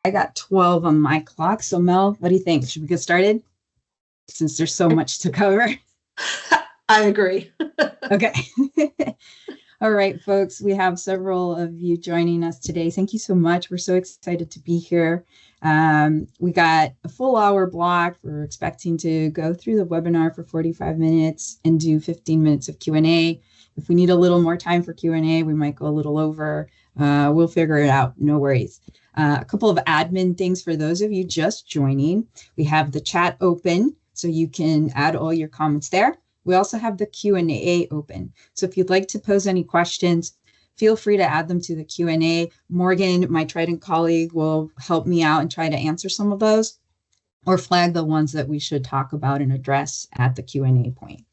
I got 12 on my clock. So Mel, what do you think? Should we get started? Since there's so much to cover. I agree. Okay. All right, folks, we have several of you joining us today. Thank you so much. We're so excited to be here. We got a full hour block. We're expecting to go through the webinar for 45 minutes and do 15 minutes of Q&A. If we need a little more time for Q&A, we might go a little over. We'll figure it out. No worries. A couple of admin things for those of you just joining. We have the chat open, so you can add all your comments there. We also have the Q&A open. So if you'd like to pose any questions, feel free to add them to the Q&A. Morgan, my Trident colleague, will help me out and try to answer some of those or flag the ones that we should talk about and address at the Q&A point.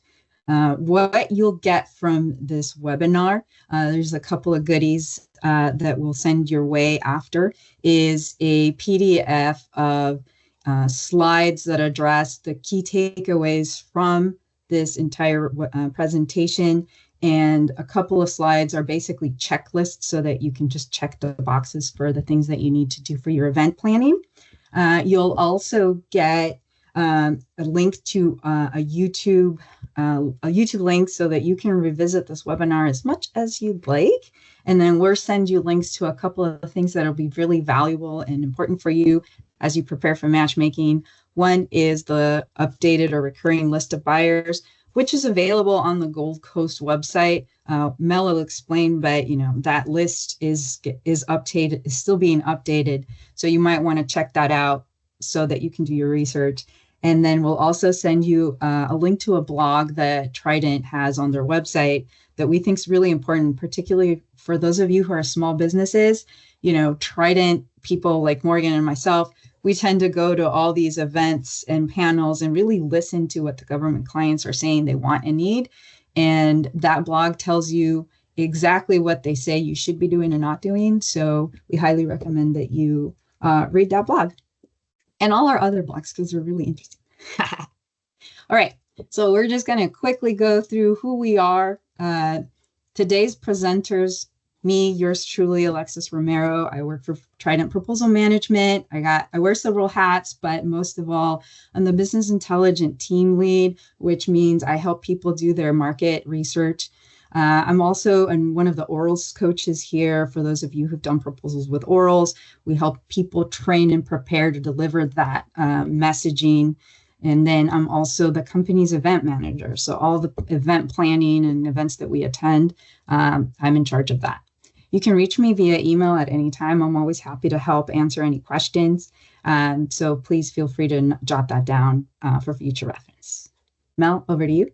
What you'll get from this webinar, there's a couple of goodies that we'll send your way after, is a PDF of slides that address the key takeaways from this entire presentation, and a couple of slides are basically checklists so that you can just check the boxes for the things that you need to do for your event planning. You'll also get a link to a YouTube link so that you can revisit this webinar as much as you'd like. And then we'll send you links to a couple of things that will be really valuable and important for you as you prepare for matchmaking. One is the updated or recurring list of buyers, which is available on the Gold Coast website. Mel will explain, but that list is updated, is still being updated. So you might want to check that out so that you can do your research. And then we'll also send you a link to a blog that Trident has on their website that we think is really important, particularly for those of you who are small businesses. Trident people like Morgan and myself, we tend to go to all these events and panels and really listen to what the government clients are saying they want and need. And that blog tells you exactly what they say you should be doing and not doing. So we highly recommend that you read that blog and all our other blogs because they're really interesting. All right, so we're just going to quickly go through who we are. Today's presenters, me, yours truly, Alexis Romero. I work for Trident Proposal Management. I wear several hats, but most of all, I'm the business intelligence team lead, which means I help people do their market research. I'm also one of the orals coaches here. For those of you who've done proposals with orals, we help people train and prepare to deliver that messaging. And then I'm also the company's event manager. So all the event planning and events that we attend, I'm in charge of that. You can reach me via email at any time. I'm always happy to help answer any questions. So please feel free to jot that down for future reference. Mel, over to you.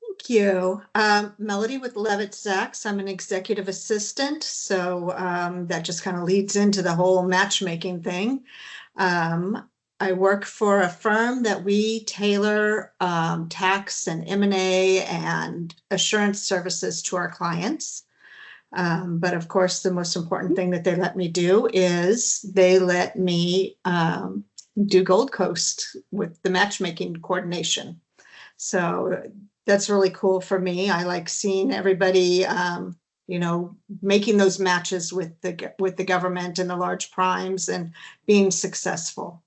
Thank you. Melody with LevtiZacks. I'm an executive assistant. So that just kind of leads into the whole matchmaking thing. I work for a firm that we tailor tax and M&A and assurance services to our clients. But of course, the most important thing that they let me do is they let me do Gold Coast with the matchmaking coordination. So that's really cool for me. I like seeing everybody, making those matches with the government and the large primes and being successful.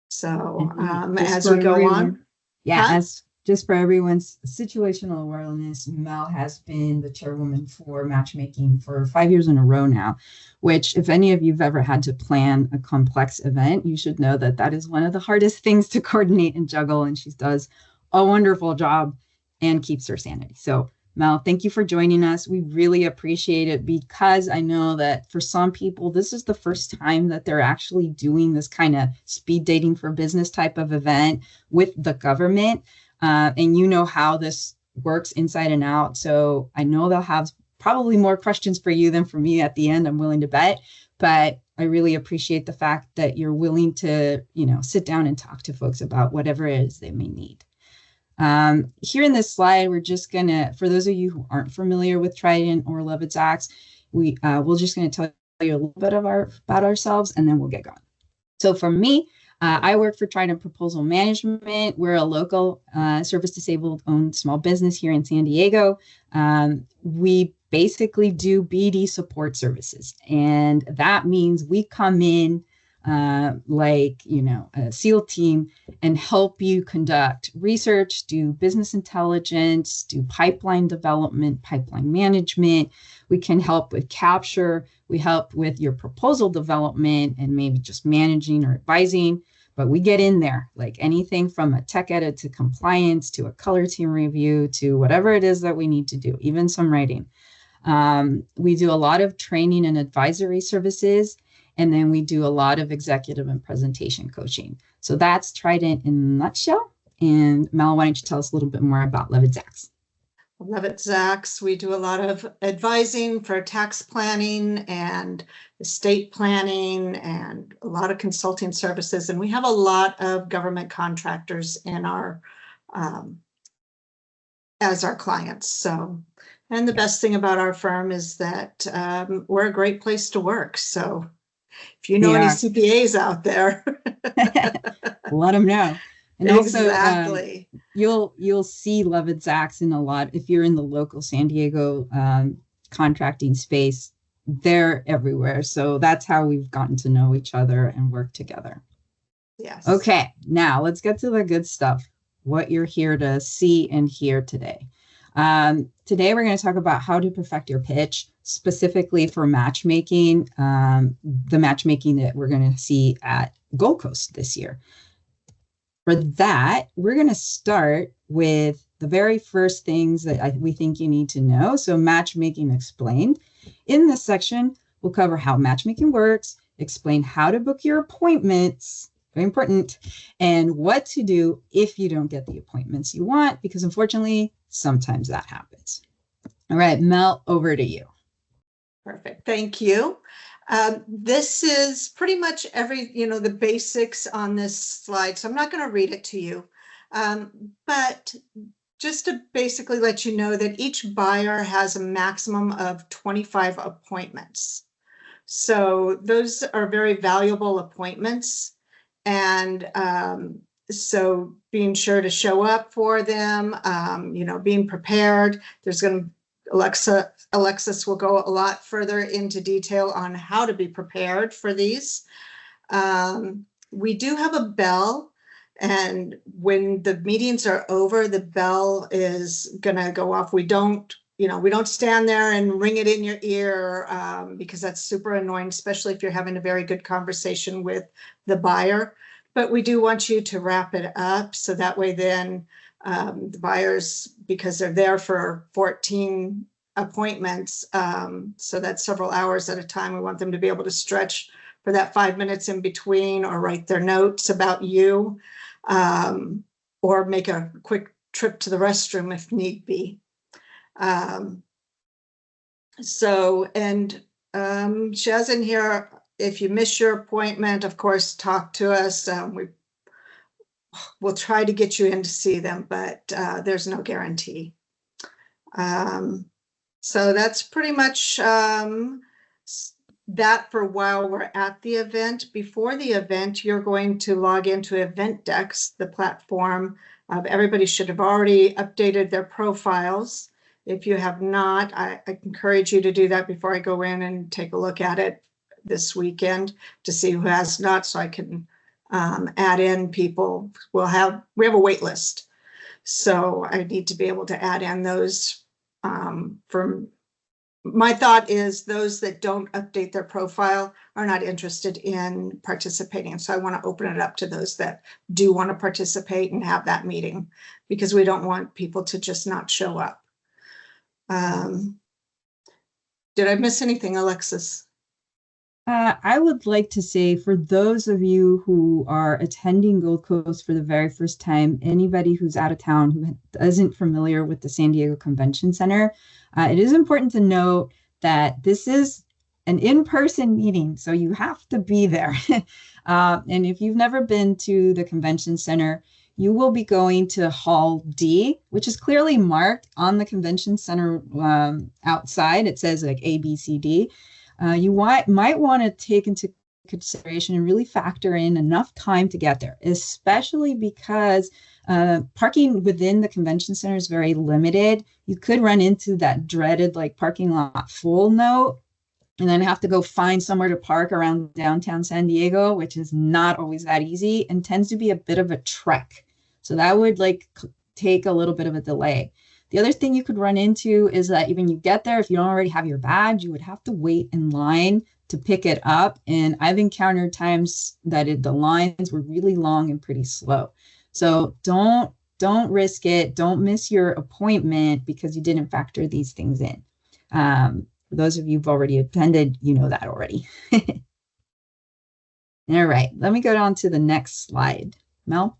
So as we go on. Yeah, just for everyone's situational awareness, Mel has been the chairwoman for matchmaking for 5 years in a row now, which if any of you've ever had to plan a complex event, you should know that that is one of the hardest things to coordinate and juggle. And she does a wonderful job and keeps her sanity. So Mel, thank you for joining us. We really appreciate it because I know that for some people, this is the first time that they're actually doing this kind of speed dating for business type of event with the government. And you know how this works inside and out. So I know they'll have probably more questions for you than for me at the end, I'm willing to bet. But I really appreciate the fact that you're willing to, sit down and talk to folks about whatever it is they may need. Here in this slide, we're just going to, for those of you who aren't familiar with Trident or LevtiZacks, we're just going to tell you a little bit about ourselves, and then we'll get going. So for me, I work for Trident Proposal Management. We're a local service disabled owned small business here in San Diego. We basically do BD support services. And that means we come in like, a SEAL team and help you conduct research, do business intelligence, do pipeline development, pipeline management. We can help with capture. We help with your proposal development and maybe just managing or advising. But we get in there, like anything from a tech edit to compliance to a color team review to whatever it is that we need to do, even some writing. We do a lot of training and advisory services, and then we do a lot of executive and presentation coaching. So that's Trident in a nutshell. And Mel, why don't you tell us a little bit more about LevtiZacks? LevtiZacks, we do a lot of advising for tax planning and estate planning and a lot of consulting services. And we have a lot of government contractors in our as our clients. So, and the best thing about our firm is that we're a great place to work. So if you know any CPAs out there, let them know. And exactly. Also, you'll see LevtiZacks in a lot. If you're in the local San Diego contracting space, they're everywhere. So that's how we've gotten to know each other and work together. Yes. Okay, now let's get to the good stuff, what you're here to see and hear today. Today, we're going to talk about how to perfect your pitch, specifically for matchmaking, the matchmaking that we're going to see at Gold Coast this year. For that, we're going to start with the very first things that we think you need to know. So Matchmaking Explained. In this section, we'll cover how matchmaking works, explain how to book your appointments, very important, and what to do if you don't get the appointments you want, because unfortunately, sometimes that happens. All right, Mel, over to you. Perfect. Thank you. This is pretty much the basics on this slide. So I'm not going to read it to you, but just to basically let you know that each buyer has a maximum of 25 appointments. So those are very valuable appointments. And so being sure to show up for them, being prepared. There's going to Alexis will go a lot further into detail on how to be prepared for these. We do have a bell, and when the meetings are over, the bell is going to go off. We don't stand there and ring it in your ear because that's super annoying, especially if you're having a very good conversation with the buyer. But we do want you to wrap it up so that way then the buyers, because they're there for 14 appointments, so that's several hours at a time. We want them to be able to stretch for that 5 minutes in between, or write their notes about you, or make a quick trip to the restroom if need be. She has in here, if you miss your appointment, of course, talk to us. We'll try to get you in to see them, but there's no guarantee. So that's pretty much that for while we're at the event. Before the event, you're going to log into EventDex, the platform. Everybody should have already updated their profiles. If you have not, I encourage you to do that before I go in and take a look at it this weekend to see who has not, so I can add in people. We have a wait list, so I need to be able to add in those. My thought is those that don't update their profile are not interested in participating. So I want to open it up to those that do want to participate and have that meeting, because we don't want people to just not show up. Did I miss anything, Alexis? I would like to say, for those of you who are attending Gold Coast for the very first time, anybody who's out of town who isn't familiar with the San Diego Convention Center, it is important to note that this is an in-person meeting, so you have to be there. And if you've never been to the Convention Center, you will be going to Hall D, which is clearly marked on the Convention Center outside. It says like A, B, C, D. You might want to take into consideration and really factor in enough time to get there, especially because parking within the convention center is very limited. You could run into that dreaded like parking lot full note and then have to go find somewhere to park around downtown San Diego, which is not always that easy and tends to be a bit of a trek. So that would like take a little bit of a delay. The other thing you could run into is that even you get there, if you don't already have your badge, you would have to wait in line to pick it up. And I've encountered times that the lines were really long and pretty slow. So don't risk it. Don't miss your appointment because you didn't factor these things in. For those of you who've already attended, you know that already. All right, let me go on to the next slide. Mel?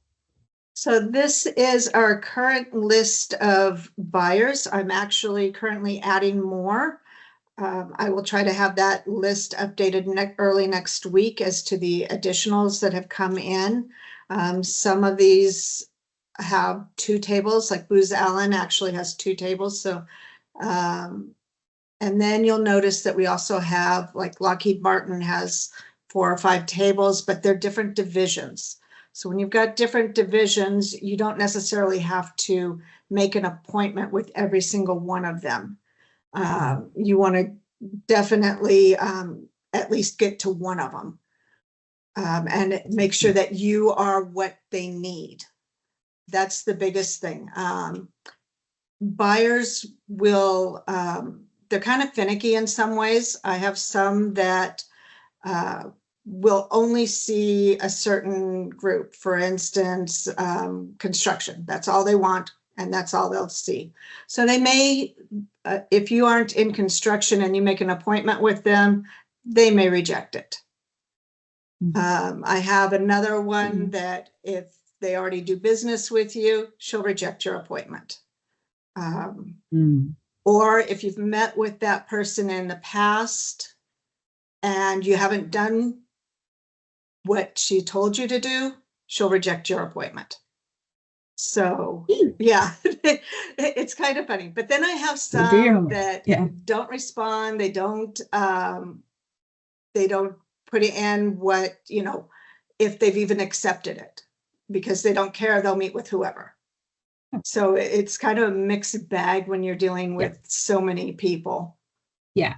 So this is our current list of buyers. I'm actually currently adding more. I will try to have that list updated early next week as to the additionals that have come in. Some of these have 2 tables, like Booz Allen actually has 2 tables. So, and then you'll notice that we also have, like Lockheed Martin has 4 or 5 tables, but they're different divisions. So when you've got different divisions, you don't necessarily have to make an appointment with every single one of them. You want to definitely at least get to one of them and make sure that you are what they need. That's the biggest thing. Buyers will, they're kind of finicky in some ways. I have some that will only see a certain group. For instance, construction. That's all they want, and that's all they'll see. So they may, if you aren't in construction and you make an appointment with them, they may reject it. I have another one that if they already do business with you, she'll reject your appointment. Or if you've met with that person in the past and you haven't done what she told you to do, she'll reject your appointment. So yeah, it's kind of funny. But then I have some that don't respond. They don't put in what, you know, if they've even accepted it, because they don't care. They'll meet with whoever. So it's kind of a mixed bag when you're dealing with so many people. Yeah.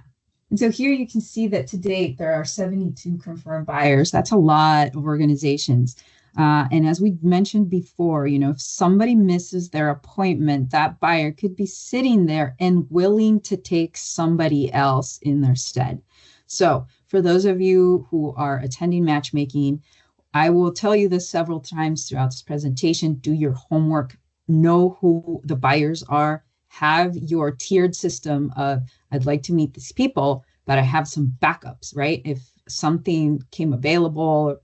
And so here you can see that to date, there are 72 confirmed buyers. That's a lot of organizations. And as we mentioned before, you know, if somebody misses their appointment, that buyer could be sitting there and willing to take somebody else in their stead. So for those of you who are attending matchmaking, I will tell you this several times throughout this presentation. Do your homework, know who the buyers are, have your tiered system of, I'd like to meet these people, but I have some backups, right? If something came available,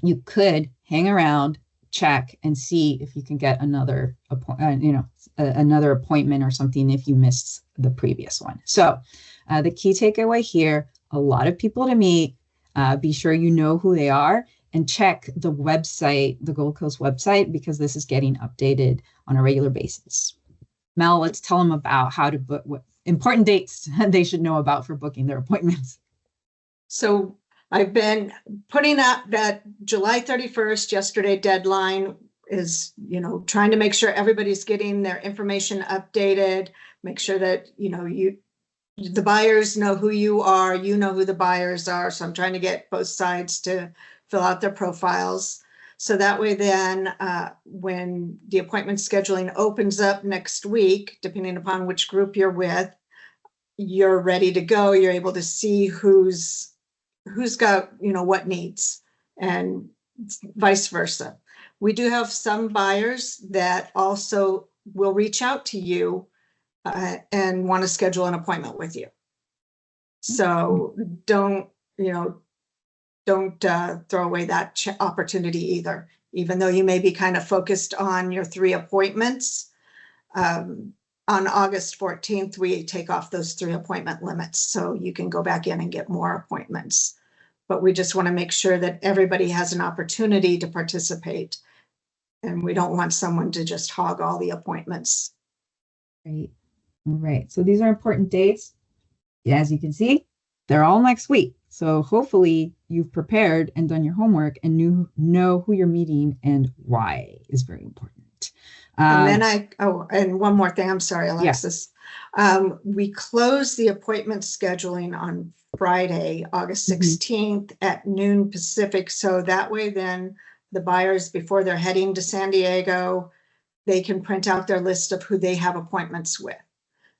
you could hang around, check, and see if you can get another another appointment or something if you missed the previous one. So the key takeaway here, a lot of people to meet, be sure you know who they are, and check the website, the Gold Coast website, because this is getting updated on a regular basis. Mel, let's tell them about how to book, what important dates they should know about for booking their appointments. So I've been putting up that July 31st, yesterday deadline is, you know, trying to make sure everybody's getting their information updated, make sure that, you know, the buyers know who you are, you know who the buyers are. So I'm trying to get both sides to fill out their profiles. So that way then when the appointment scheduling opens up next week, depending upon which group you're with, you're ready to go. You're able to see who's got, you know, what needs, and vice versa. We do have some buyers that also will reach out to you and want to schedule an appointment with you. So don't throw away that opportunity either, even though you may be kind of focused on your 3 appointments. On August 14th, we take off those 3 appointment limits, so you can go back in and get more appointments. But we just want to make sure that everybody has an opportunity to participate, and we don't want someone to just hog all the appointments. Right. All right. So these are important dates. As you can see, they're all next week. So hopefully you've prepared and done your homework and know who you're meeting and why is very important. And then and one more thing, I'm sorry, Yeah. Alexis. We close the appointment scheduling on Friday, August 16th at noon Pacific. So that way then the buyers, before they're heading to San Diego, they can print out their list of who they have appointments with.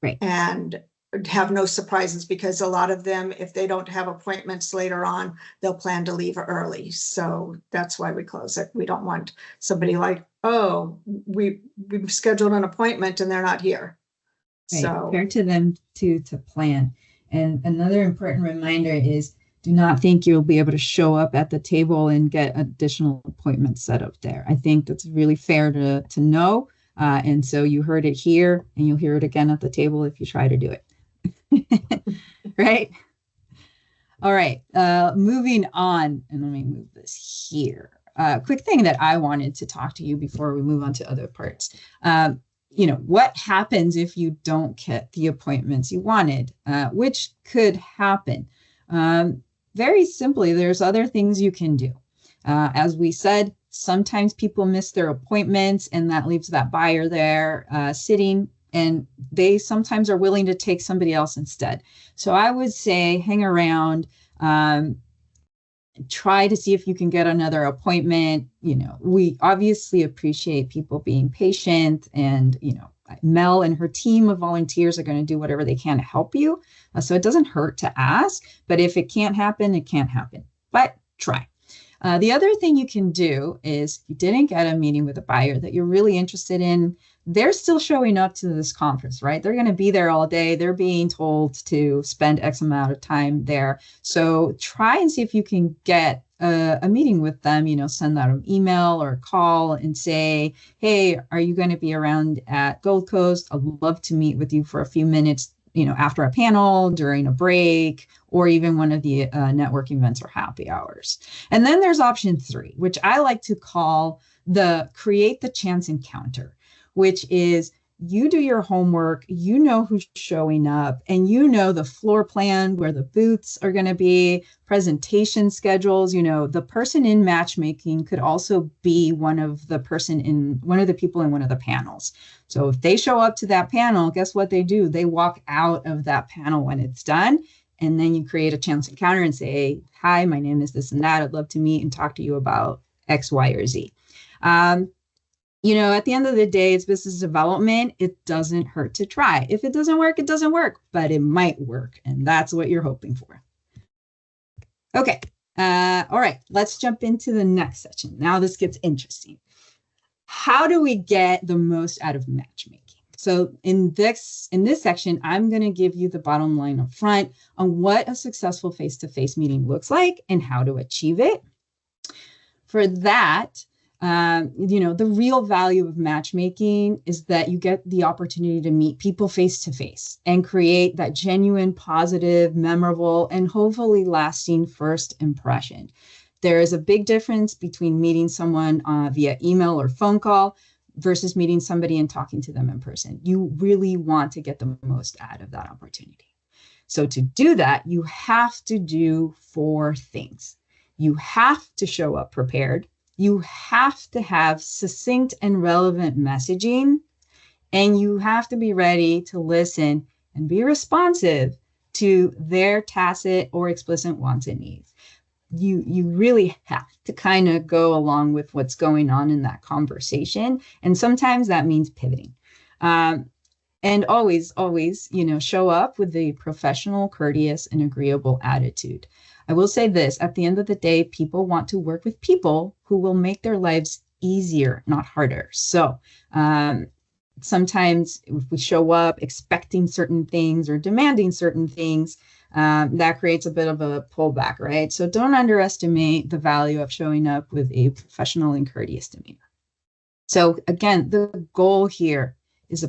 Right. And have no surprises, because a lot of them, if they don't have appointments later on, they'll plan to leave early. So that's why we close it. We don't want somebody like, oh, we've scheduled an appointment and they're not here. Right. So Fair to them to plan. And another important reminder is, do not think you'll be able to show up at the table and get additional appointments set up there. I think that's really fair to know. And so you heard it here, and you'll hear it again at the table if you try to do it. Right? All right. Moving on, and let me move this here. Quick thing that I wanted to talk to you before we move on to other parts. What happens if you don't get the appointments you wanted, which could happen? Very simply, there's other things you can do. As we said, sometimes people miss their appointments, and that leaves that buyer there sitting, and they sometimes are willing to take somebody else instead. So I would say hang around, try to see if you can get another appointment. We obviously appreciate people being patient, and, Mel and her team of volunteers are going to do whatever they can to help you. So it doesn't hurt to ask, but if it can't happen, it can't happen, but try. The other thing you can do is, if you didn't get a meeting with a buyer that you're really interested in, they're still showing up to this conference, right? They're going to be there all day. They're being told to spend X amount of time there. So try and see if you can get a meeting with them, send out an email or a call and say, hey, are you going to be around at Gold Coast? I'd love to meet with you for a few minutes, after a panel, during a break, or even one of the networking events or happy hours. And then there's option 3, which I like to call the create the chance encounter, which is you do your homework, who's showing up, and the floor plan, where the booths are going to be, presentation schedules. The person in matchmaking could also be one of the people in one of the panels. So if they show up to that panel, guess what they do? They walk out of that panel when it's done. And then you create a chance encounter and say, hi, my name is this and that. I'd love to meet and talk to you about X, Y, or Z. At the end of the day, it's business development. It doesn't hurt to try. If it doesn't work, it doesn't work, but it might work. And that's what you're hoping for. Okay. All right. Let's jump into the next section. Now this gets interesting. How do we get the most out of matchmaking? So in this section, I'm going to give you the bottom line up front on what a successful face-to-face meeting looks like and how to achieve it. For that, the real value of matchmaking is that you get the opportunity to meet people face to face and create that genuine, positive, memorable, and hopefully lasting first impression. There is a big difference between meeting someone via email or phone call versus meeting somebody and talking to them in person. You really want to get the most out of that opportunity. So to do that, you have to do 4 things. You have to show up prepared. You have to have succinct and relevant messaging, and you have to be ready to listen and be responsive to their tacit or explicit wants and needs. You really have to kind of go along with what's going on in that conversation. And sometimes that means pivoting. And always, show up with a professional, courteous, and agreeable attitude. I will say this, at the end of the day, people want to work with people who will make their lives easier, not harder. So sometimes if we show up expecting certain things or demanding certain things, that creates a bit of a pullback, right? So don't underestimate the value of showing up with a professional and courteous demeanor. So again, the goal here is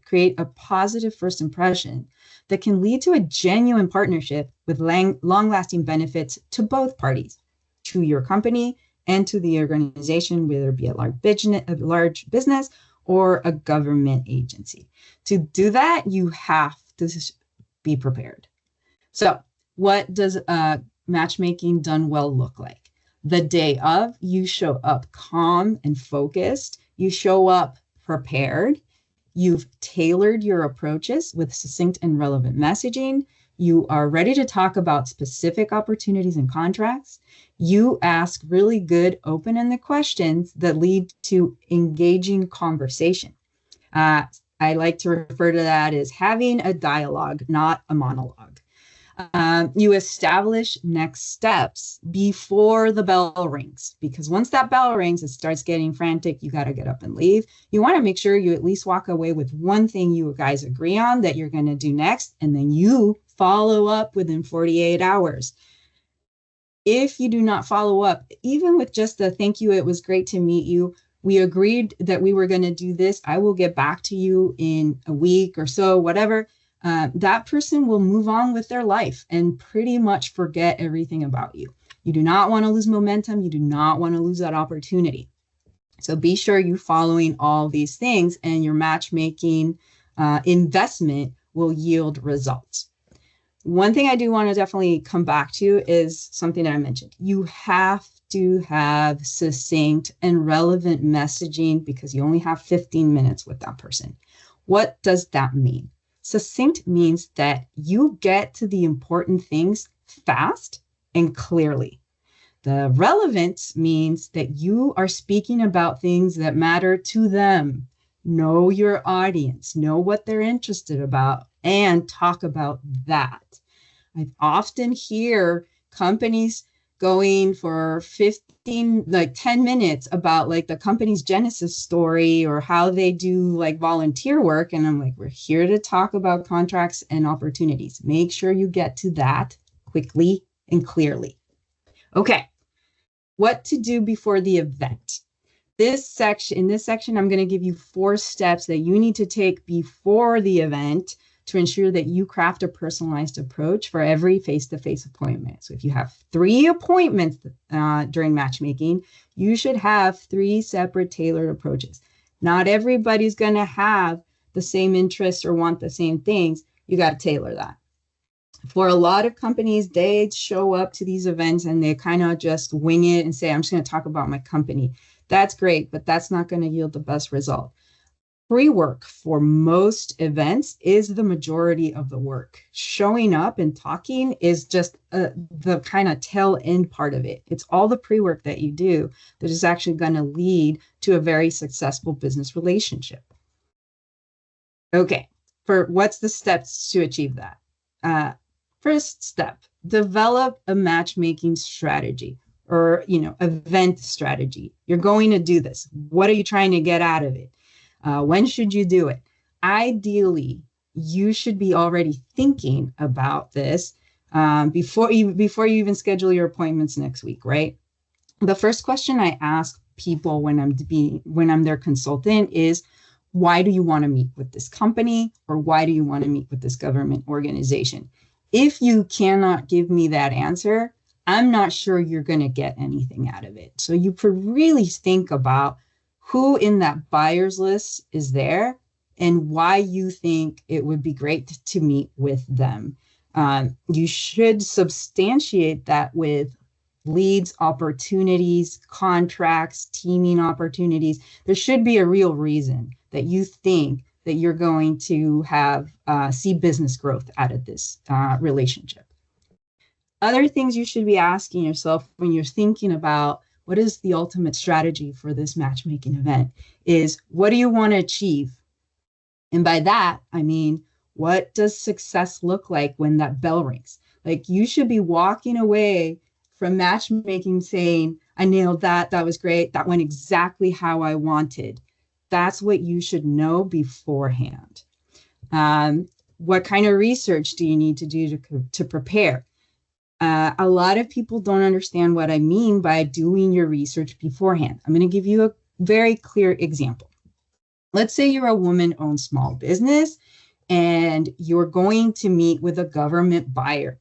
create a positive first impression that can lead to a genuine partnership with long-lasting benefits to both parties, to your company and to the organization, whether it be a large business or a government agency. To do that, you have to be prepared. So what does matchmaking done well look like? The day of, you show up calm and focused. You show up prepared. You've tailored your approaches with succinct and relevant messaging. You are ready to talk about specific opportunities and contracts. You ask really good, open-ended questions that lead to engaging conversation. I like to refer to that as having a dialogue, not a monologue. You establish next steps before the bell rings, because once that bell rings, it starts getting frantic. You got to get up and leave. You want to make sure you at least walk away with one thing you guys agree on that you're going to do next, and then you follow up within 48 hours. If you do not follow up, even with just a thank you, it was great to meet you, we agreed that we were going to do this, I will get back to you in a week or so, whatever, that person will move on with their life and pretty much forget everything about you. You do not want to lose momentum. You do not want to lose that opportunity. So be sure you're following all these things, and your matchmaking investment will yield results. One thing I do want to definitely come back to is something that I mentioned. You have to have succinct and relevant messaging because you only have 15 minutes with that person. What does that mean? Succinct means that you get to the important things fast and clearly. The relevance means that you are speaking about things that matter to them. Know your audience, know what they're interested about, and talk about that. I often hear companies going for 10 minutes about like the company's genesis story or how they do like volunteer work. And I'm like, we're here to talk about contracts and opportunities. Make sure you get to that quickly and clearly. Okay, what to do before the event. In this section, I'm going to give you 4 steps that you need to take before the event to ensure that you craft a personalized approach for every face-to-face appointment. So if you have 3 appointments during matchmaking, you should have 3 separate tailored approaches. Not everybody's going to have the same interests or want the same things. You got to tailor that. For a lot of companies, they show up to these events and they kind of just wing it and say, I'm just going to talk about my company. That's great, but that's not going to yield the best result. Pre-work for most events is the majority of the work. Showing up and talking is just the kind of tail end part of it. It's all the pre-work that you do that is actually going to lead to a very successful business relationship. Okay, for what's the steps to achieve that? First step, develop a matchmaking strategy or, event strategy. You're going to do this. What are you trying to get out of it? When should you do it? Ideally, you should be already thinking about this before you even schedule your appointments next week, right? The first question I ask people when I'm their consultant is, why do you want to meet with this company, or why do you want to meet with this government organization? If you cannot give me that answer, I'm not sure you're going to get anything out of it. So you could really think about who in that buyer's list is there and why you think it would be great to meet with them. You should substantiate that with leads, opportunities, contracts, teaming opportunities. There should be a real reason that you think that you're going to have see business growth out of this relationship. Other things you should be asking yourself when you're thinking about what is the ultimate strategy for this matchmaking event is, what do you want to achieve? And by that, I mean, what does success look like when that bell rings? Like, you should be walking away from matchmaking saying, I nailed that. That was great. That went exactly how I wanted. That's what you should know beforehand. What kind of research do you need to do to prepare? A lot of people don't understand what I mean by doing your research beforehand. I'm going to give you a very clear example. Let's say you're a woman-owned small business and you're going to meet with a government buyer.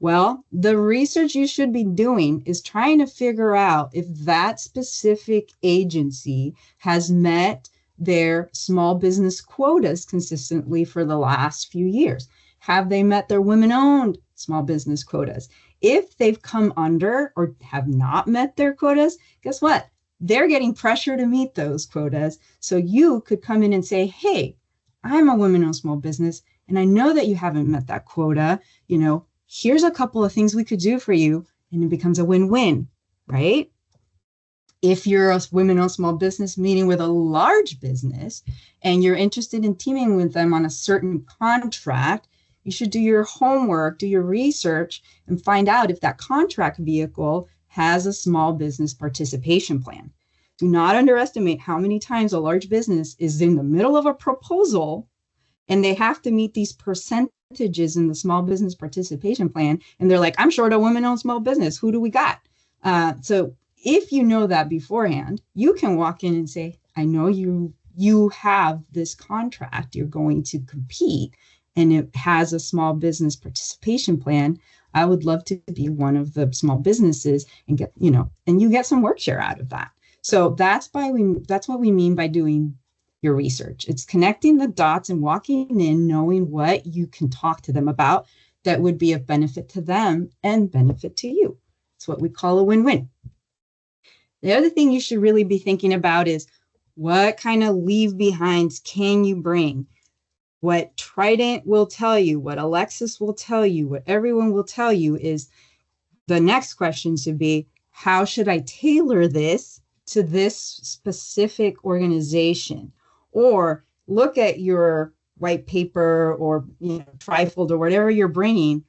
Well, the research you should be doing is trying to figure out if that specific agency has met their small business quotas consistently for the last few years. Have they met their women-owned small business quotas. If they've come under or have not met their quotas, guess what? They're getting pressure to meet those quotas. So you could come in and say, hey, I'm a women-owned small business, and I know that you haven't met that quota. Here's a couple of things we could do for you, and it becomes a win-win, right? If you're a women-owned small business meeting with a large business and you're interested in teaming with them on a certain contract, you should do your homework, do your research, and find out if that contract vehicle has a small business participation plan. Do not underestimate how many times a large business is in the middle of a proposal and they have to meet these percentages in the small business participation plan. And they're like, I'm short a women-owned small business. Who do we got? So if you know that beforehand, you can walk in and say, I know you have this contract, you're going to compete, and it has a small business participation plan. I would love to be one of the small businesses and get, and you get some work share out of that. So that's what we mean by doing your research. It's connecting the dots and walking in, knowing what you can talk to them about that would be of benefit to them and benefit to you. It's what we call a win-win. The other thing you should really be thinking about is what kind of leave behinds can you bring? What Trident will tell you, what Alexis will tell you, what everyone will tell you is the next question should be, how should I tailor this to this specific organization? Or look at your white paper or trifold or whatever you're bringing.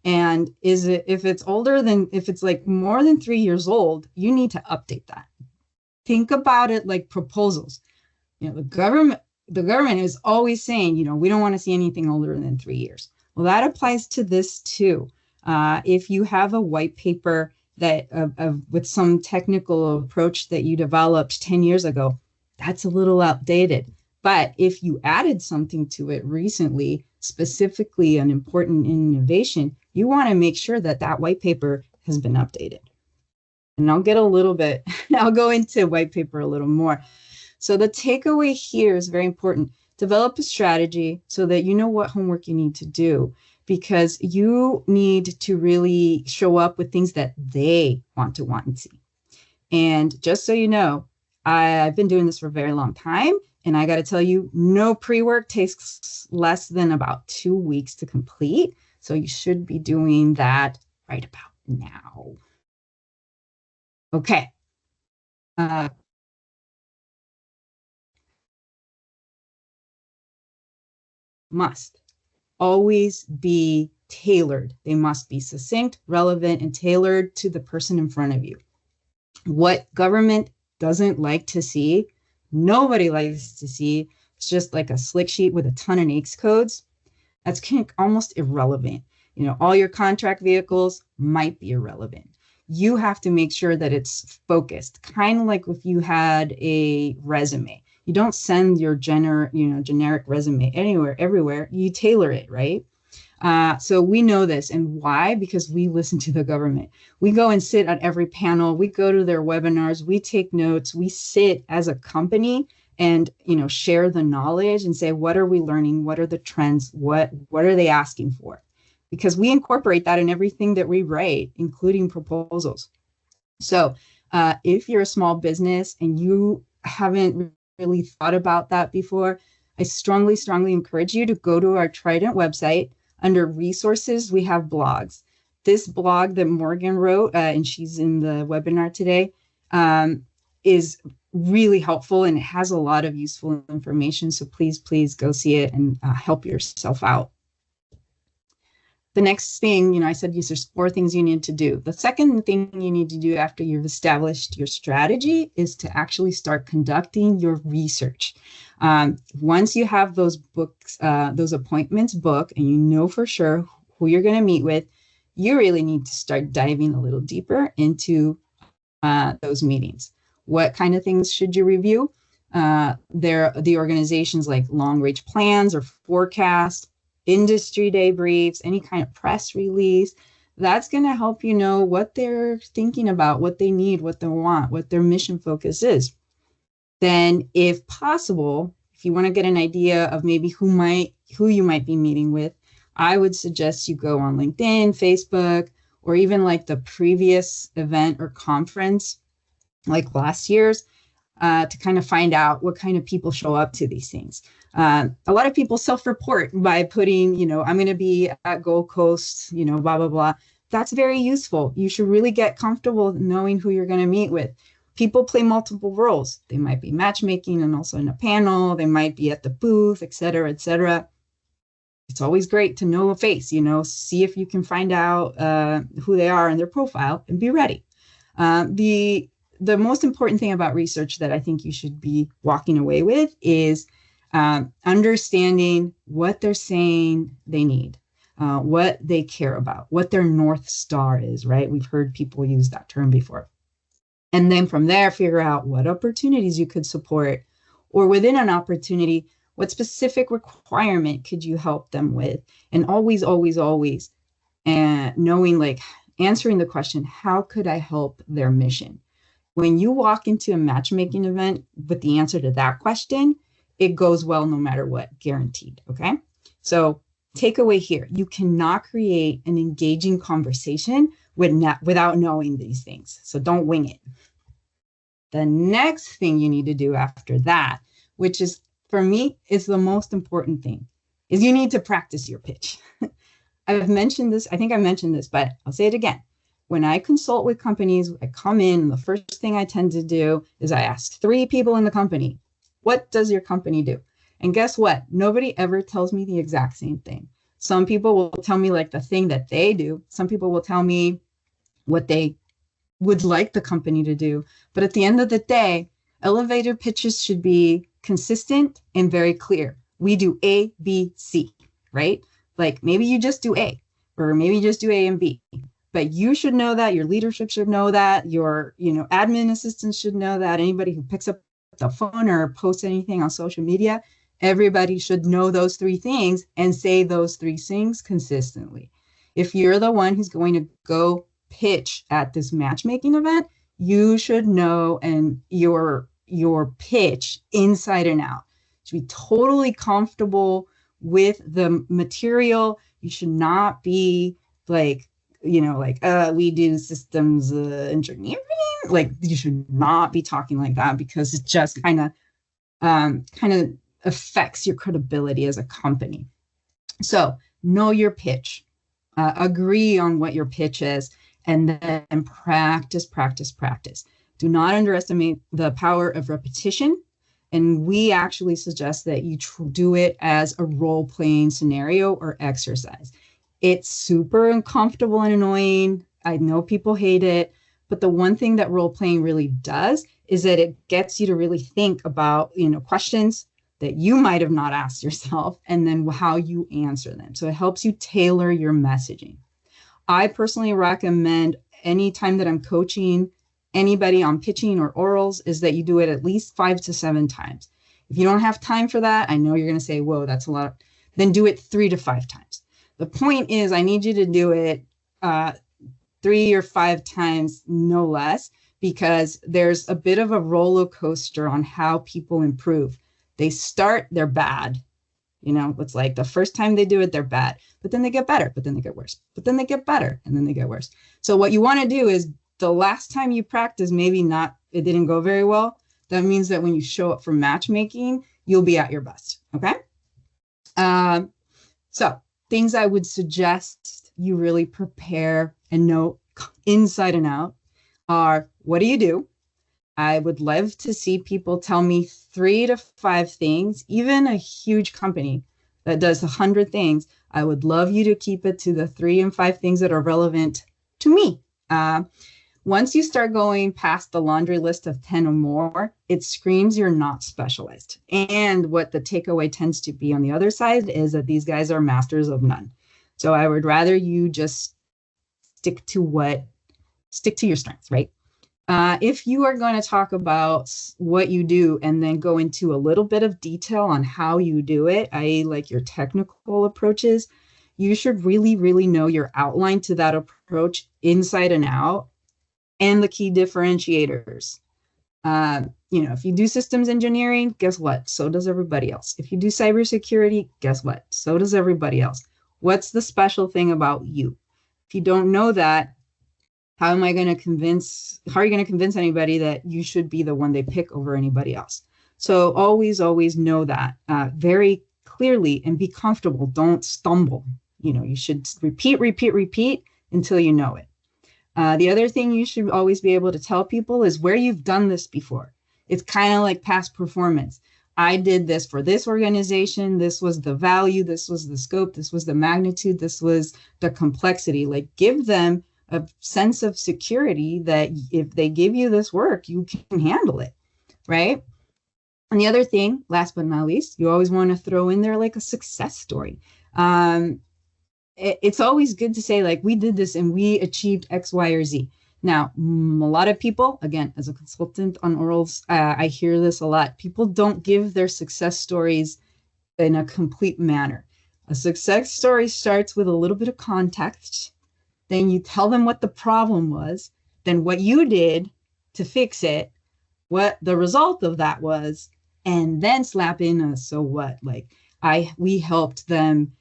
And if it's like more than 3 years old, you need to update that. Think about it like proposals. The government is always saying, we don't want to see anything older than 3 years. Well, that applies to this too. If you have a white paper that with some technical approach that you developed 10 years ago, that's a little outdated. But if you added something to it recently, specifically an important innovation, you want to make sure that that white paper has been updated. And I'll go into white paper a little more. So the takeaway here is very important. Develop a strategy so that you know what homework you need to do, because you need to really show up with things that they want and see. And just so you know, I've been doing this for a very long time, and I got to tell you, no pre-work takes less than about 2 weeks to complete. So you should be doing that right about now. Okay. Must always be tailored. They must be succinct, relevant, and tailored to the person in front of you. What government doesn't like to see, nobody likes to see, it's just like a slick sheet with a ton of NAICS codes. That's almost irrelevant. All your contract vehicles might be irrelevant. You have to make sure that it's focused, kind of like if you had a resume. You don't send your generic resume everywhere. You tailor it, right? So we know this. And why? Because we listen to the government. We go and sit at every panel. We go to their webinars. We take notes. We sit as a company and, share the knowledge and say, what are we learning? What are the trends? What are they asking for? Because we incorporate that in everything that we write, including proposals. So if you're a small business and you haven't really thought about that before, I strongly, strongly encourage you to go to our Trident website. Under resources, we have blogs. This blog that Morgan wrote, and she's in the webinar today, is really helpful, and it has a lot of useful information. So please, please go see it and help yourself out. The next thing, I said, there's 4 things you need to do. The second thing you need to do after you've established your strategy is to actually start conducting your research. Once you have those appointments booked, and you know for sure who you're going to meet with, you really need to start diving a little deeper into those meetings. What kind of things should you review? The organizations like long-range plans or forecast, industry debriefs, any kind of press release. That's going to help you know what they're thinking about, what they need, what they want, what their mission focus is. Then, if possible, if you want to get an idea of maybe who you might be meeting with, I would suggest you go on LinkedIn, Facebook, or even like the previous event or conference, like last year's, to kind of find out what kind of people show up to these things. A lot of people self-report by putting, I'm going to be at Gold Coast, blah, blah, blah. That's very useful. You should really get comfortable knowing who you're going to meet with. People play multiple roles. They might be matchmaking and also in a panel. They might be at the booth, et cetera, et cetera. It's always great to know a face, see if you can find out who they are and their profile and be ready. The most important thing about research that I think you should be walking away with is understanding what they're saying they need, what they care about, what their North Star is, right? We've heard people use that term before. And then from there, figure out what opportunities you could support, or within an opportunity, what specific requirement could you help them with? And always, always, always, and knowing, like, answering the question, how could I help their mission? When you walk into a matchmaking event with the answer to that question, it goes well no matter what, guaranteed, okay? So takeaway here, you cannot create an engaging conversation without knowing these things. So don't wing it. The next thing you need to do after that, which is, for me, is the most important thing, is you need to practice your pitch. I've mentioned this, I think I mentioned this, but I'll say it again. When I consult with companies, I come in, and the first thing I tend to do is I ask 3 people in the company, what does your company do? And guess what? Nobody ever tells me the exact same thing. Some people will tell me like the thing that they do. Some people will tell me what they would like the company to do. But at the end of the day, elevator pitches should be consistent and very clear. We do A, B, C, right? Like maybe you just do A, or maybe you just do A and B. But you should know that, your leadership should know that, your admin assistants should know that, anybody who picks up the phone or posts anything on social media, everybody should know those 3 things and say those 3 things consistently. If you're the one who's going to go pitch at this matchmaking event, you should know and your pitch inside and out. You should be totally comfortable with the material. You should not be like, we do systems engineering. Like, you should not be talking like that, because it just kind of affects your credibility as a company. So know your pitch, agree on what your pitch is, and then practice. Do not underestimate the power of repetition. And we actually suggest that you do it as a role-playing scenario or exercise. It's super uncomfortable and annoying. I know people hate it, but the one thing that role-playing really does is that it gets you to really think about, questions that you might have not asked yourself, and then how you answer them. So it helps you tailor your messaging. I personally recommend, anytime that I'm coaching anybody on pitching or orals, is that you do it at least 5 to 7 times. If you don't have time for that, I know you're going to say, whoa, that's a lot. Then do it 3 to 5 times. The point is, I need you to do it 3 or 5 times, no less, because there's a bit of a roller coaster on how people improve. They start, they're bad. It's like the first time they do it, they're bad, but then they get better, but then they get worse, but then they get better, and then they get worse. So what you want to do is, the last time you practice, it didn't go very well. That means that when you show up for matchmaking, you'll be at your best. Okay. So things I would suggest you really prepare and know inside and out are, what do you do? I would love to see people tell me 3 to 5 things. Even a huge company that does 100 things, I would love you to keep it to the 3 and 5 things that are relevant to me. Once you start going past the laundry list of 10 or more, it screams you're not specialized. And what the takeaway tends to be on the other side is that these guys are masters of none. So I would rather you just stick to your strengths, right? If you are going to talk about what you do and then go into a little bit of detail on how you do it, i.e. like your technical approaches, you should really, really know your outline to that approach inside and out, and the key differentiators. If you do systems engineering, guess what? So does everybody else. If you do cybersecurity, guess what? So does everybody else. What's the special thing about you? If you don't know that, how are you going to convince anybody that you should be the one they pick over anybody else? So always, always know that very clearly and be comfortable. Don't stumble. You should repeat until you know it. The other thing you should always be able to tell people is where you've done this before. It's kind of like past performance. I did this for this organization. This was the value. This was the scope. This was the magnitude. This was the complexity. Like, give them a sense of security that if they give you this work, you can handle it, right? And the other thing, last but not least, you always want to throw in there like a success story. It's always good to say, like, we did this and we achieved X, Y, or Z. Now, a lot of people, again, as a consultant on orals, I hear this a lot. People don't give their success stories in a complete manner. A success story starts with a little bit of context. Then you tell them what the problem was, then what you did to fix it, what the result of that was, and then slap in a so what. Like, we helped them,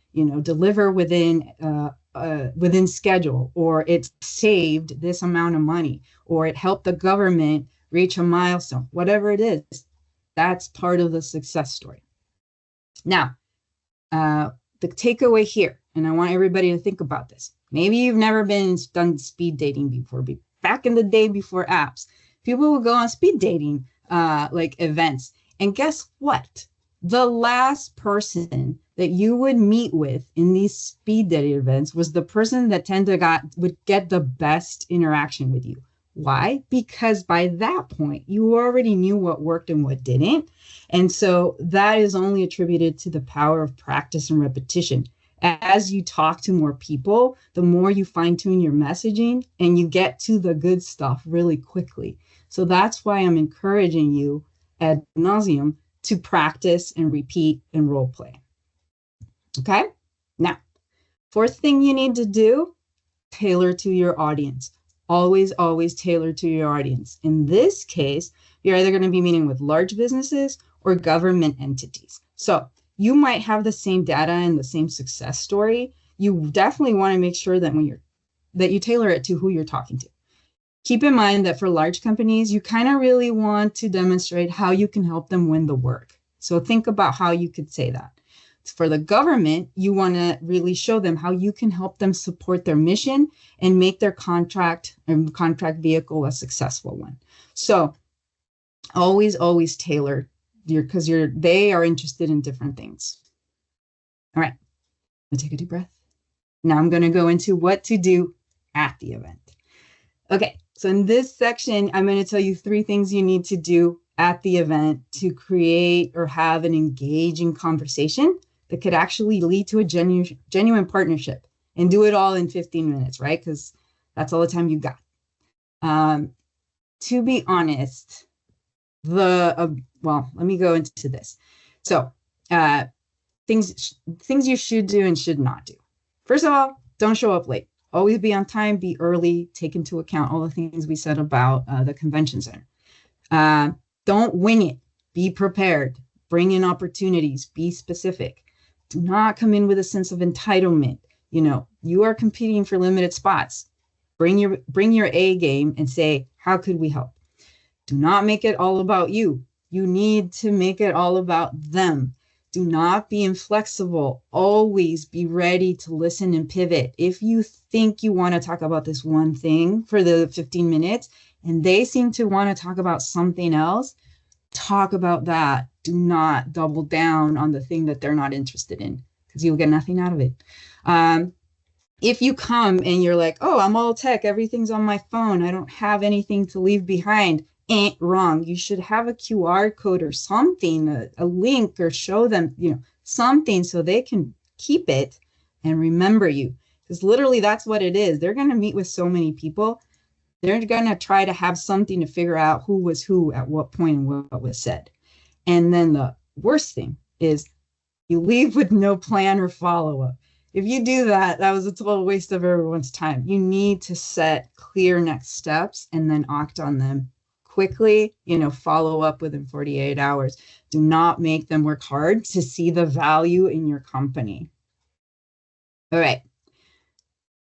deliver within schedule, or it saved this amount of money, or it helped the government reach a milestone. Whatever it is, that's part of the success story. Now, the takeaway here, and I want everybody to think about this. Maybe you've never done speed dating before, but back in the day before apps, people would go on speed dating like events. And guess what? The last person that you would meet with in these speed dating events was the person that would get the best interaction with you. Why? Because by that point, you already knew what worked and what didn't. And so that is only attributed to the power of practice and repetition. As you talk to more people, the more you fine-tune your messaging and you get to the good stuff really quickly. So that's why I'm encouraging you ad nauseum to practice and repeat and role play. Okay? Now, fourth thing you need to do, tailor to your audience. Always, always tailor to your audience. In this case, you're either going to be meeting with large businesses or government entities. So you might have the same data and the same success story. You definitely want to make sure that that you tailor it to who you're talking to. Keep in mind that for large companies, you kind of really want to demonstrate how you can help them win the work. So think about how you could say that. For the government, you want to really show them how you can help them support their mission and make their contract vehicle a successful one. So always, always tailor because they are interested in different things. All right, I'm gonna take a deep breath. Now I'm gonna go into what to do at the event. Okay, so in this section, I'm gonna tell you 3 things you need to do at the event to create or have an engaging conversation that could actually lead to a genuine partnership, and do it all in 15 minutes, right? Because that's all the time you got. To be honest, well, let me go into this. So things you should do and should not do. First of all, don't show up late. Always be on time, be early, take into account all the things we said about the convention center. Don't wing it. Be prepared. Bring in opportunities. Be specific. Do not come in with a sense of entitlement. You are competing for limited spots. Bring your A game and say, how could we help? Do not make it all about you. You need to make it all about them. Do not be inflexible. Always be ready to listen and pivot. If you think you want to talk about this one thing for the 15 minutes and they seem to want to talk about something else, talk about that. Do not double down on the thing that they're not interested in, because you'll get nothing out of it. If you come and you're like, oh, I'm all tech, everything's on my phone, I don't have anything to leave behind, ain't wrong. You should have a QR code or something, a link, or show them, something so they can keep it and remember you. Because literally that's what it is. They're going to meet with so many people. They're going to try to have something to figure out who was who at what point and what was said. And then the worst thing is you leave with no plan or follow-up. If you do that, that was a total waste of everyone's time. You need to set clear next steps and then act on them quickly, follow up within 48 hours. Do not make them work hard to see the value in your company. All right.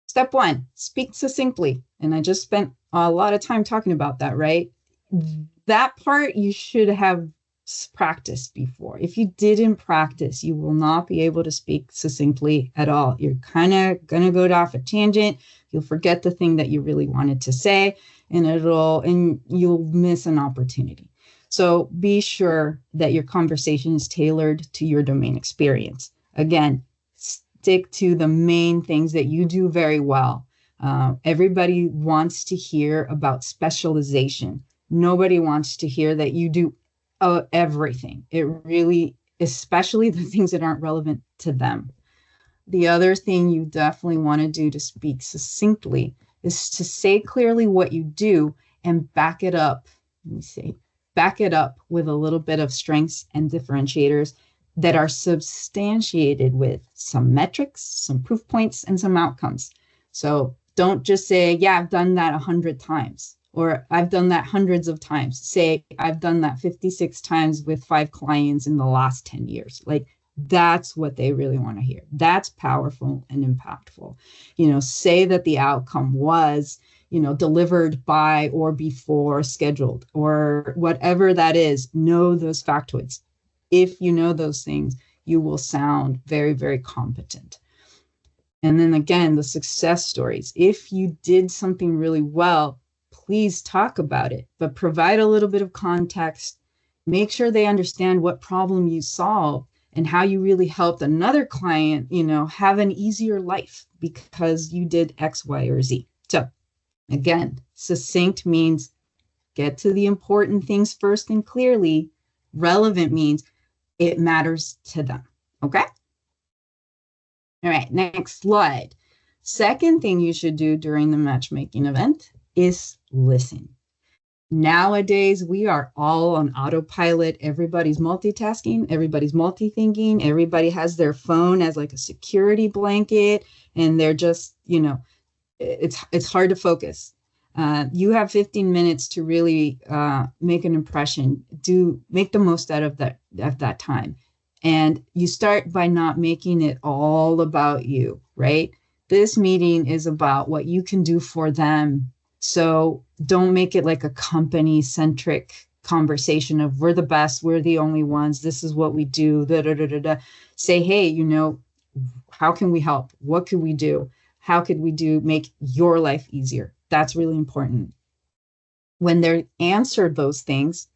Step 1, speak succinctly. And I just spent a lot of time talking about that, right? That part you should have practiced before. If you didn't practice, you will not be able to speak succinctly at all. You're kind of going to go off a tangent. You'll forget the thing that you really wanted to say, and you'll miss an opportunity. So be sure that your conversation is tailored to your domain experience. Again, stick to the main things that you do very well. Everybody wants to hear about specialization. Nobody wants to hear that you do everything. It really, especially the things that aren't relevant to them. The other thing you definitely want to do to speak succinctly is to say clearly what you do and back it up. Back it up with a little bit of strengths and differentiators that are substantiated with some metrics, some proof points, and some outcomes. So don't just say, yeah, I've done that 100 times, or I've done that hundreds of times. Say, I've done that 56 times with 5 clients in the last 10 years. Like, that's what they really want to hear. That's powerful and impactful. Say that the outcome was, delivered by or before scheduled, or whatever that is. Know those factoids. If you know those things, you will sound very, very competent. And then again, the success stories. If you did something really well, please talk about it, but provide a little bit of context. Make sure they understand what problem you solved and how you really helped another client, have an easier life because you did X, Y, or Z. So again, succinct means get to the important things first and clearly. Relevant means it matters to them. Okay? All right, next slide. Second thing you should do during the matchmaking event is listen. Nowadays, we are all on autopilot. Everybody's multitasking. Everybody's multi-thinking. Everybody has their phone as like a security blanket, and they're just, it's hard to focus. You have 15 minutes to really make an impression. Make the most out of that time. And you start by not making it all about you, right? This meeting is about what you can do for them. So don't make it like a company-centric conversation of we're the best, we're the only ones, this is what we do, da, da, da, da, da. Say, hey, how can we help? What could we do? How could we make your life easier? That's really important. When they're answered those things,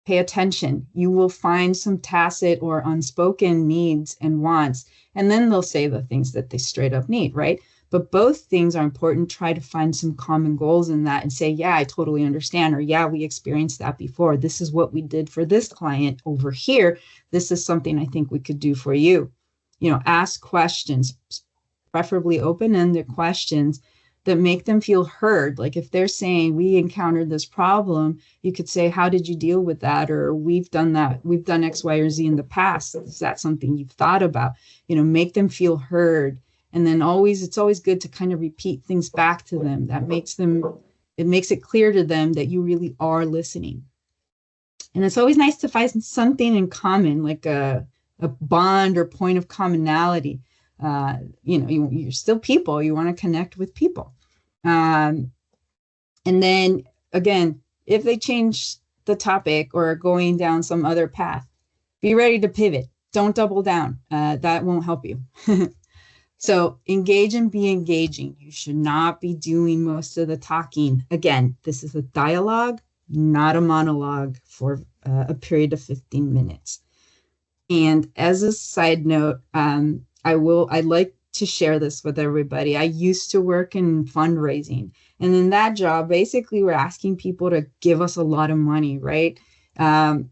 pay attention. You will find some tacit or unspoken needs and wants, and then they'll say the things that they straight up need, right? But both things are important. Try to find some common goals in that and say, yeah, I totally understand. Or yeah, we experienced that before. This is what we did for this client over here. This is something I think we could do for you. Ask questions, preferably open-ended questions that make them feel heard. Like if they're saying, we encountered this problem, you could say, how did you deal with that? Or we've done that. We've done X, Y, or Z in the past. Is that something you've thought about? Make them feel heard. And then it's always good to kind of repeat things back to them. It makes it clear to them that you really are listening. And it's always nice to find something in common, like a bond or point of commonality. You're still people. You want to connect with people. And then again, if they change the topic or are going down some other path, be ready to pivot. Don't double down. That won't help you. So engage and be engaging. You should not be doing most of the talking. Again, this is a dialogue, not a monologue for a period of 15 minutes. And as a side note, I'd like to share this with everybody. I used to work in fundraising. And in that job, basically, we're asking people to give us a lot of money, right? In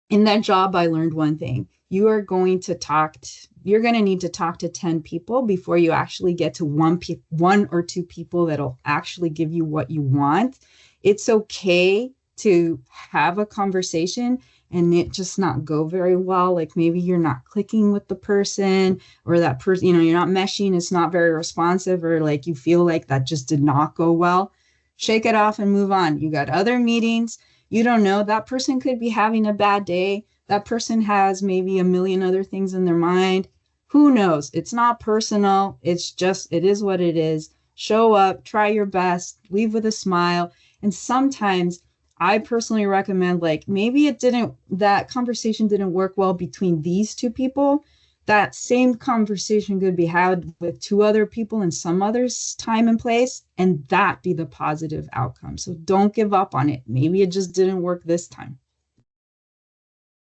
that job, I learned one thing. You're going to need to talk to 10 people before you actually get to one or two people that'll actually give you what you want. It's okay to have a conversation and it just not go very well. Like maybe you're not clicking with the person, or that person, you're not meshing, it's not very responsive, or like you feel like that just did not go well. Shake it off and move on. You got other meetings. You don't know, that person could be having a bad day. That person has maybe a million other things in their mind. Who knows? It's not personal. It's just, it is what it is. Show up, try your best, leave with a smile. And sometimes I personally recommend, like, maybe that conversation didn't work well between these two people. That same conversation could be had with two other people in some other time and place, and that be the positive outcome. So don't give up on it. Maybe it just didn't work this time.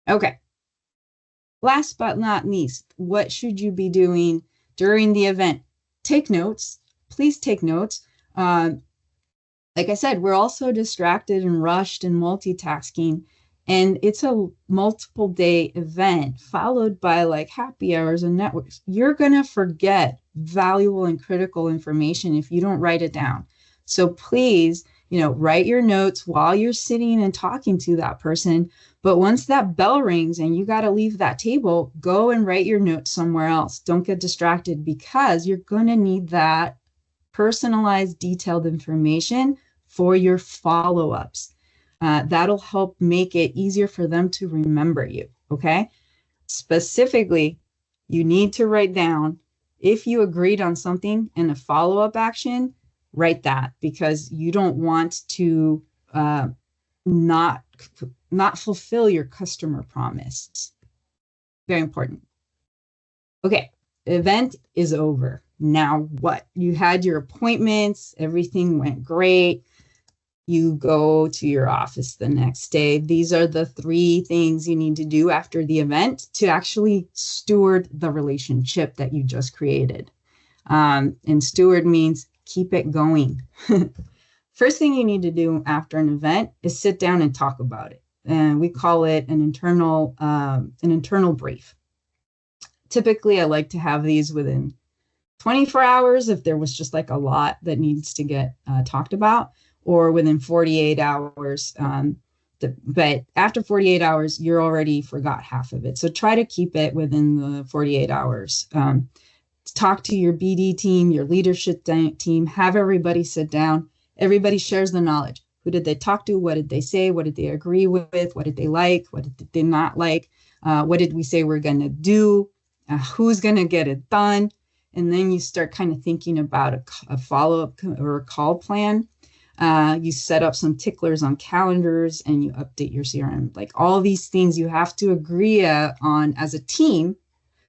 Okay. Last but not least, what should you be doing during the event? Take notes. Please take notes. Like I said, we're also distracted and rushed and multitasking. And it's a multiple day event followed by like happy hours and networks. You're going to forget valuable and critical information if you don't write it down. So please, write your notes while you're sitting and talking to that person. But once that bell rings and you got to leave that table, go and write your notes somewhere else. Don't get distracted, because you're going to need that personalized, detailed information for your follow-ups. That'll help make it easier for them to remember you, okay? Specifically, you need to write down, if you agreed on something in a follow-up action, write that, because you don't want to not fulfill your customer promise. Very important. Okay, event is over. Now what? You had your appointments, everything went great. You go to your office the next day. These are the 3 things you need to do after the event to actually steward the relationship that you just created. And steward means keep it going. First thing you need to do after an event is sit down and talk about it. And we call it an internal brief. Typically, I like to have these within 24 hours if there was just like a lot that needs to get talked about, or within 48 hours. But after 48 hours, you're already forgot half of it. So try to keep it within the 48 hours. Talk to your BD team, your leadership team, have everybody sit down. Everybody shares the knowledge. Who did they talk to? What did they say? What did they agree with? What did they like? What did they not like? What did we say we're going to do? Who's going to get it done? And then you start kind of thinking about a follow-up or a call plan. You set up some ticklers on calendars and you update your CRM. Like all these things you have to agree on as a team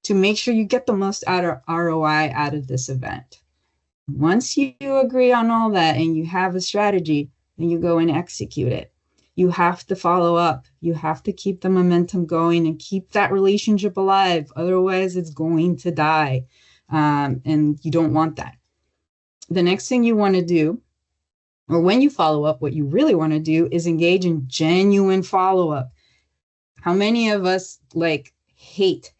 to make sure you get the most ROI out of this event. Once you agree on all that and you have a strategy, then you go and execute it. You have to follow up. You have to keep the momentum going and keep that relationship alive. Otherwise, it's going to die. And you don't want that. The next thing you want to do, or when you follow up, what you really want to do is engage in genuine follow-up. How many of us hate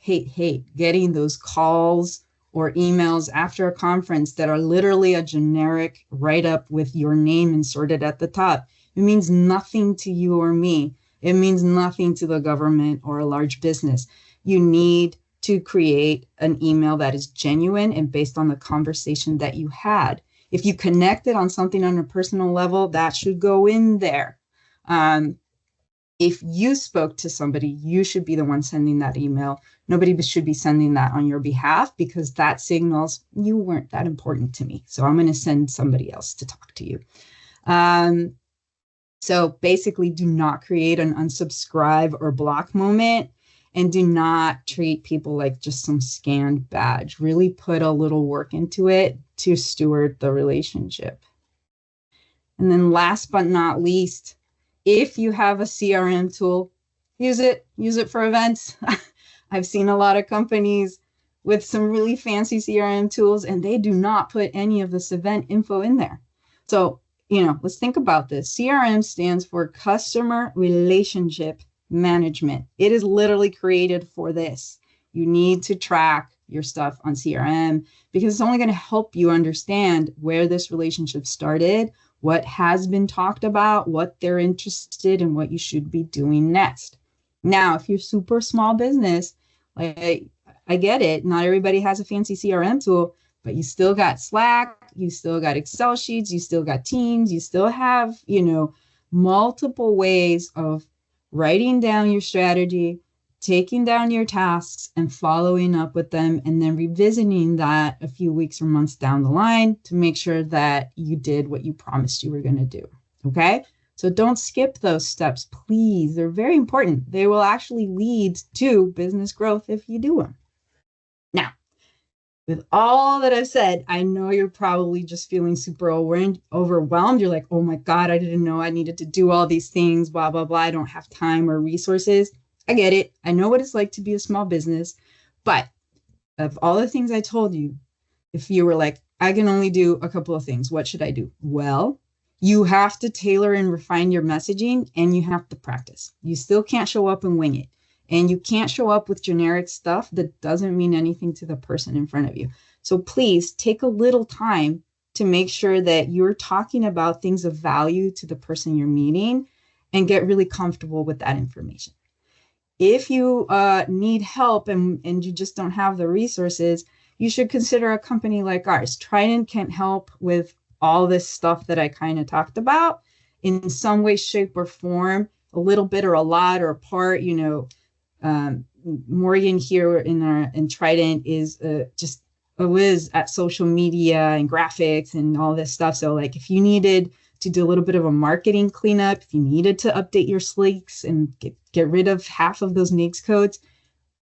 getting those calls or emails after a conference that are literally a generic write-up with your name inserted at the top? It means nothing to you or me. It means nothing to the government or a large business. You need to create an email that is genuine and based on the conversation that you had. If you connected on something on a personal level, that should go in there. If you spoke to somebody, you should be the one sending that email. Nobody should be sending that on your behalf, because that signals you weren't that important to me. So I'm going to send somebody else to talk to you. So basically, do not create an unsubscribe or block moment, and do not treat people like just some scanned badge. Really put a little work into it to steward the relationship. And then last but not least, if you have a CRM tool, use it for events. I've seen a lot of companies with some really fancy CRM tools, and they do not put any of this event info in there. So, let's think about this. CRM stands for Customer Relationship Management. It is literally created for this. You need to track your stuff on CRM because it's only going to help you understand where this relationship started, what has been talked about, what they're interested in, what you should be doing next. Now, if you're super small business, I get it. Not everybody has a fancy CRM tool, but you still got Slack, you still got Excel sheets, you still got Teams, you still have, multiple ways of writing down your strategy, taking down your tasks and following up with them, and then revisiting that a few weeks or months down the line to make sure that you did what you promised you were going to do. Okay? So don't skip those steps, please. They're very important. They will actually lead to business growth if you do them. Now, with all that I've said, I know you're probably just feeling super overwhelmed. You're like, oh my God, I didn't know I needed to do all these things, blah, blah, blah. I don't have time or resources. I get it. I know what it's like to be a small business. But of all the things I told you, if you were like, I can only do a couple of things, what should I do? Well, you have to tailor and refine your messaging, and you have to practice. You still can't show up and wing it. And you can't show up with generic stuff that doesn't mean anything to the person in front of you. So please take a little time to make sure that you're talking about things of value to the person you're meeting and get really comfortable with that information. If you need help and you just don't have the resources, you should consider a company like ours. Trident can help with all this stuff that I kind of talked about in some way, shape, or form, a little bit or a lot or a part, you know. Morgan here in Trident is just a whiz at social media and graphics and all this stuff. So like if you needed to do a little bit of a marketing cleanup, if you needed to update your slinks and get rid of half of those NAICS codes,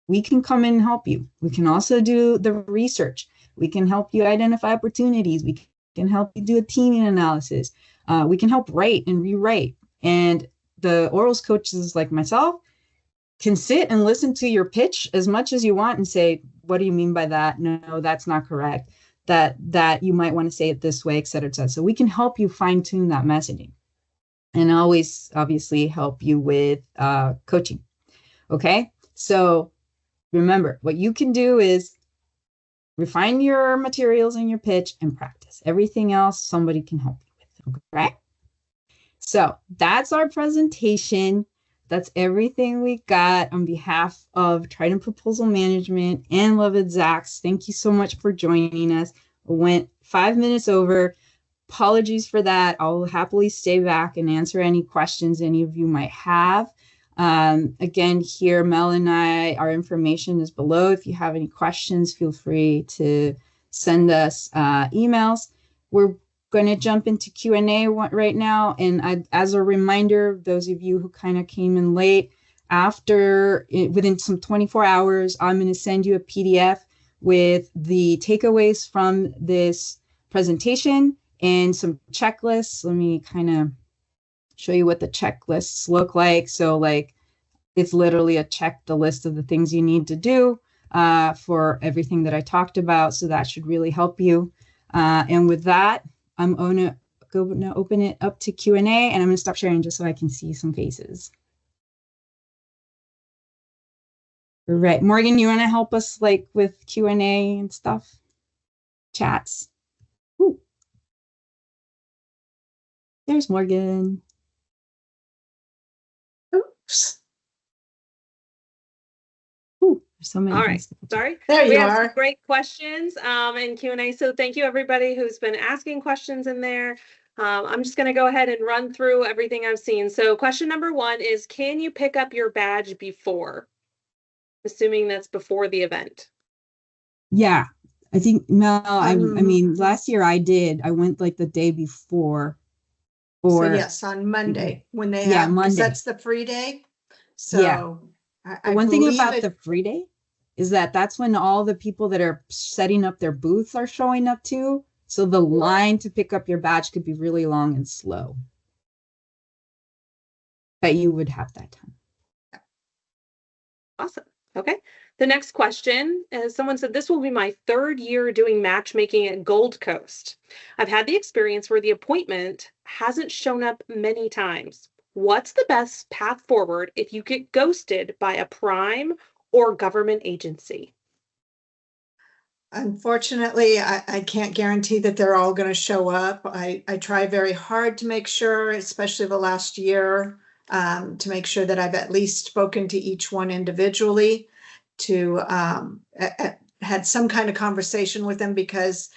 we can come in and help you. We can also do the research. We can help you identify opportunities. We can help you do a teaming analysis. We can help write and rewrite. And the orals coaches like myself can sit and listen to your pitch as much as you want and say, what do you mean by that? No, that's not correct. That you might want to say it this way, et cetera, et cetera. So we can help you fine tune that messaging and always obviously help you with coaching. Okay. So remember, what you can do is refine your materials and your pitch and practice. Everything else, somebody can help you with. Okay. So that's our presentation. That's everything we got on behalf of Trident Proposal Management and LevtiZacks. Thank you so much for joining us. I went 5 minutes over. Apologies for that. I'll happily stay back and answer any questions any of you might have. Again, here, Mel and I, our information is below. If you have any questions, feel free to send us emails. We're going to jump into Q&A right now. And as a reminder, those of you who kind of came in late, within some 24 hours, I'm going to send you a PDF with the takeaways from this presentation and some checklists. Let me kind of show you what the checklists look like. So like, it's literally the list of the things you need to do for everything that I talked about. So that should really help you. And with that, I'm going to open it up to Q&A, and I'm going to stop sharing just so I can see some faces. All right, Morgan, you want to help us like with Q&A and stuff? Chats. Ooh. There's Morgan. Oops. Ooh, there's so many. All right, sorry. There you we have are. some great questions in Q&A. So thank you everybody who's been asking questions in there. I'm just going to go ahead and run through everything I've seen. So question number 1 is, can you pick up your badge before? Assuming that's before the event. Yeah, I think, Mel, I mean, last year I did. I went like the day before. So yes, on Monday when they have, Monday. That's the free day. So yeah. One thing about the free day is that's when all the people that are setting up their booths are showing up too. So the line to pick up your badge could be really long and slow. But you would have that time. Awesome. Okay. The next question is, someone said, this will be my 3rd year doing matchmaking at Gold Coast. I've had the experience where the appointment hasn't shown up many times. What's the best path forward if you get ghosted by a prime or government agency? Unfortunately, I can't guarantee that they're all going to show up. I try very hard to make sure, especially the last year, to make sure that I've at least spoken to each one individually, to had some kind of conversation with them, because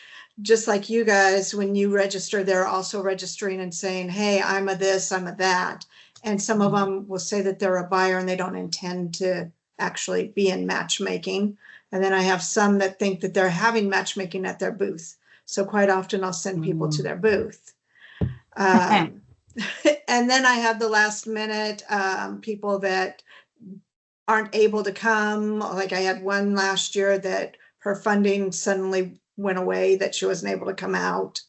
just like you guys, when you register, they're also registering and saying, hey, I'm a this, I'm a that. And some of them will say that they're a buyer and they don't intend to actually be in matchmaking. And then I have some that think that they're having matchmaking at their booth. So quite often I'll send people to their booth. And then I have the last minute people that aren't able to come. Like I had one last year that her funding suddenly went away, that she wasn't able to come out.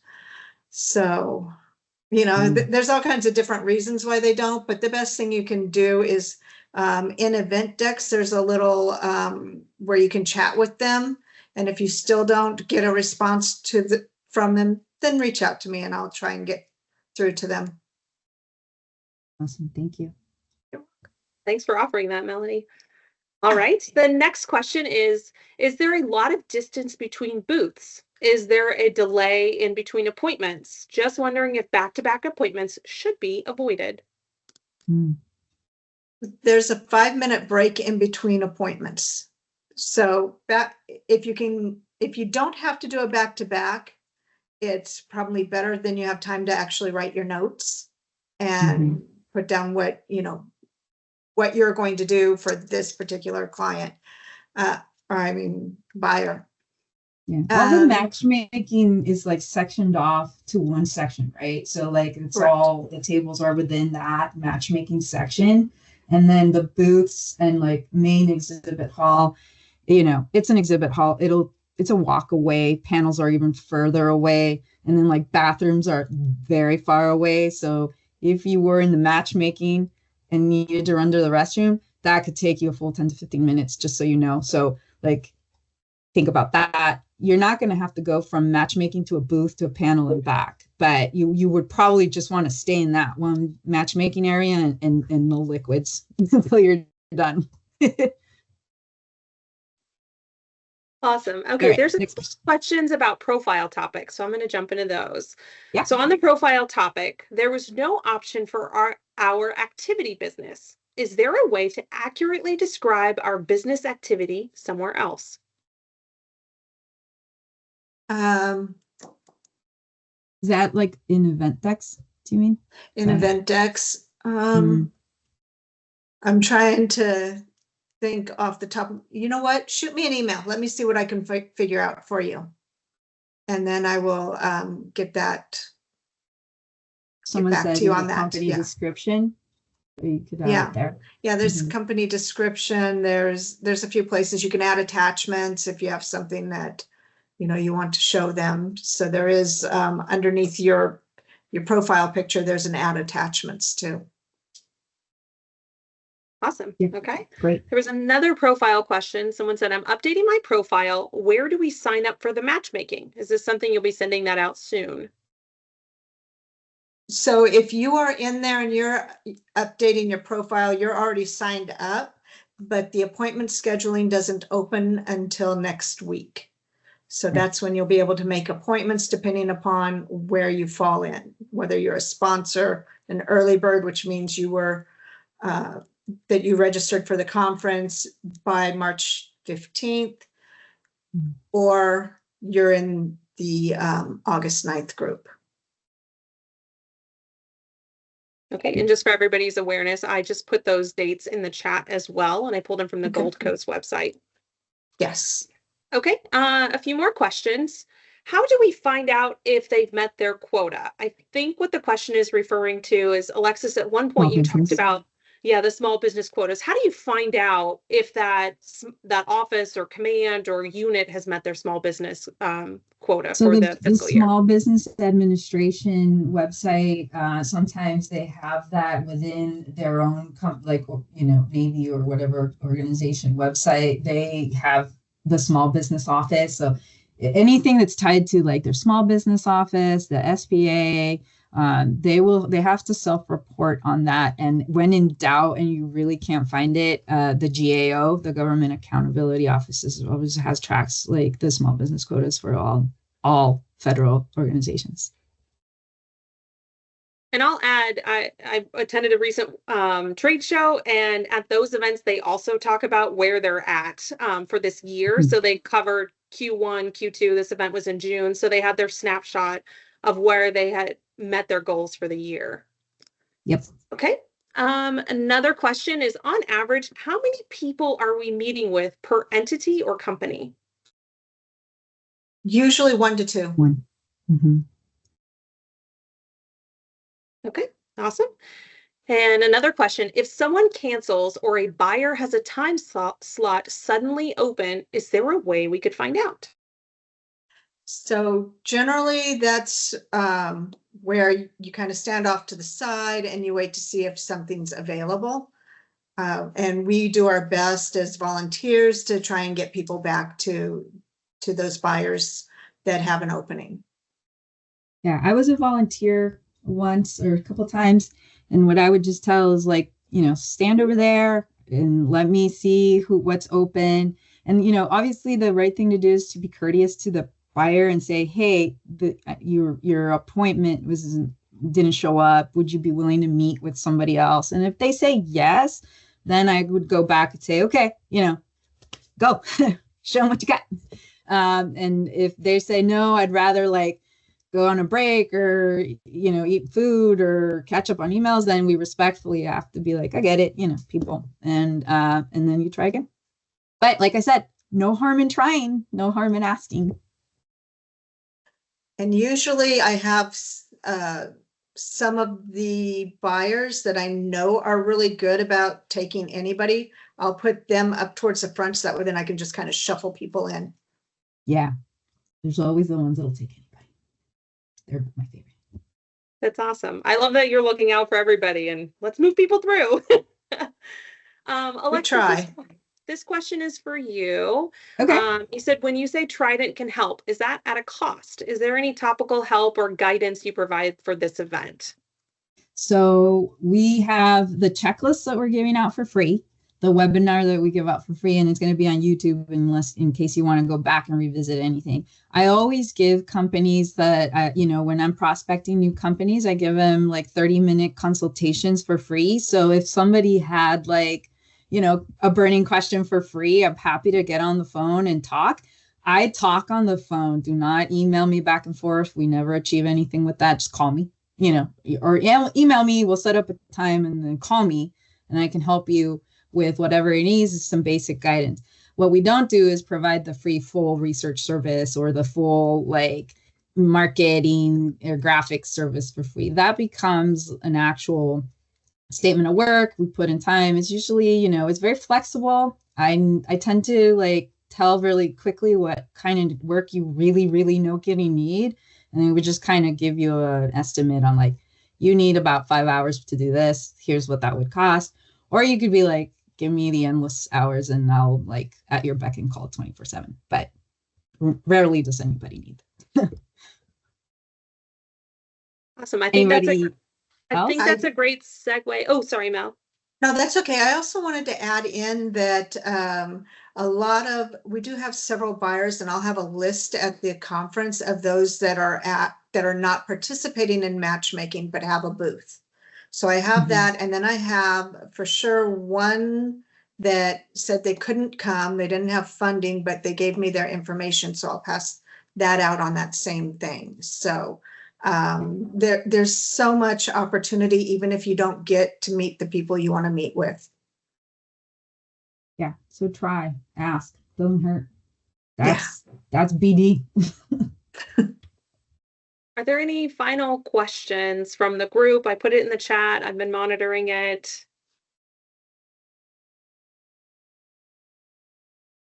So, you know, there's all kinds of different reasons why they don't, but the best thing you can do is in event decks, there's a little where you can chat with them. And if you still don't get a response from them, then reach out to me and I'll try and get through to them. Awesome. Thank you. Thanks for offering that, Melody. All right. The next question is there a lot of distance between booths? Is there a delay in between appointments? Just wondering if back-to-back appointments should be avoided. There's a 5-minute break in between appointments. So if you don't have to do a back-to-back, it's probably better than you have time to actually write your notes and put down what you're going to do for this particular client, buyer. Yeah. All the matchmaking is like sectioned off to one section, right? So like it's Correct. all the tables are within that matchmaking section. And then the booths and like main exhibit hall, it's an exhibit hall. It's a walk away. Panels are even further away. And then like bathrooms are very far away. So if you were in the matchmaking and needed to run to the restroom, that could take you a full 10 to 15 minutes, just so you know. So like, think about that. You're not going to have to go from matchmaking to a booth to a panel and back, but you would probably just want to stay in that one matchmaking area and no liquids until you're done. Awesome. Okay, Right, there's questions about profile topics, so I'm going to jump into those. Yeah. So on the profile topic, there was no option for our activity business. Is there a way to accurately describe our business activity somewhere else? Is that like in event decks? Do you mean in event decks? I'm trying to think off the top. You know what? Shoot me an email. Let me see what I can figure out for you, and then I will get back to you on that. Company description. You could add it there. Yeah, there's company description. There's a few places you can add attachments if you have something that you want to show them. So there is underneath your profile picture, there's an add attachments too. Awesome. Yeah. Okay. Great. There was another profile question. Someone said, I'm updating my profile. Where do we sign up for the matchmaking? Is this something you'll be sending that out soon? So if you are in there and you're updating your profile, you're already signed up, but the appointment scheduling doesn't open until next week. So that's when you'll be able to make appointments depending upon where you fall in, whether you're a sponsor, an early bird, which means you were that you registered for the conference by March 15th, or you're in the August 9th group. Okay, and just for everybody's awareness, I just put those dates in the chat as well, and I pulled them from the Gold Coast website. Yes. Okay, a few more questions. How do we find out if they've met their quota? I think what the question is referring to is, Alexis, at one point you talked about, the small business quotas. How do you find out if that office or command or unit has met their small business quota for the fiscal year? Small Business Administration website, sometimes they have that within their own, Navy or whatever organization website. They have the small business office. So anything that's tied to like their small business office, the SBA, they have to self-report on that. And when in doubt and you really can't find it, the GAO, the Government Accountability Office, always has tracks like the small business quotas for all federal organizations. And I'll add, I attended a recent trade show, and at those events, they also talk about where they're at for this year. So they covered Q1, Q2. This event was in June. So they had their snapshot of where they had met their goals for the year. Yep. Okay. Another question is, on average, how many people are we meeting with per entity or company? Usually 1 to 2. One. Mm-hmm. Okay, awesome. And another question, if someone cancels or a buyer has a time slot suddenly open, is there a way we could find out? So generally that's where you kind of stand off to the side and you wait to see if something's available. And we do our best as volunteers to try and get people back to those buyers that have an opening. Yeah, I was a volunteer once or a couple times, and what I would just tell is like, stand over there and let me see what's open. And obviously the right thing to do is to be courteous to the buyer and say, hey, your appointment didn't show up. Would you be willing to meet with somebody else? And if they say yes, then I would go back and say, okay, go show them what you got. And if they say no, I'd rather go on a break or, eat food or catch up on emails, then we respectfully have to be like, I get it, people. And then you try again. But like I said, no harm in trying, no harm in asking. And usually I have some of the buyers that I know are really good about taking anybody. I'll put them up towards the front so that way then I can just kind of shuffle people in. Yeah, there's always the ones that'll take anybody. They're my favorite. That's awesome. I love that you're looking out for everybody and let's move people through. Alexis, try. This question is for you. Okay. You said when you say Trident can help, is that at a cost? Is there any topical help or guidance you provide for this event? So we have the checklists that we're giving out for free, the webinar that we give out for free, and it's going to be on YouTube in case you want to go back and revisit anything. I always give companies that, when I'm prospecting new companies, I give them 30-minute consultations for free. So if somebody had a burning question for free, I'm happy to get on the phone and talk. I talk on the phone. Do not email me back and forth. We never achieve anything with that. Just call me, or email me. We'll set up a time and then call me and I can help you with whatever it needs, some basic guidance. What we don't do is provide the free full research service or the full marketing or graphics service for free. That becomes an actual statement of work we put in time. It's usually, it's very flexible. I tend to tell really quickly what kind of work you really, really know you need. And then we just kind of give you an estimate on you need about 5 hours to do this. Here's what that would cost. Or you could be give me the endless hours and I'll at your beck and call 24/7. But rarely does anybody need that. Awesome. I think that's a great segue. Oh, sorry, Mel. No, that's okay. I also wanted to add in that we do have several buyers, and I'll have a list at the conference of those that are not participating in matchmaking but have a booth. So I have that, and then I have for sure one that said they couldn't come, they didn't have funding, but they gave me their information, so I'll pass that out on that same thing. So there's so much opportunity, even if you don't get to meet the people you want to meet with. Yeah, so try, ask, doesn't hurt. That's BD. Are there any final questions from the group? I put it in the chat. I've been monitoring it.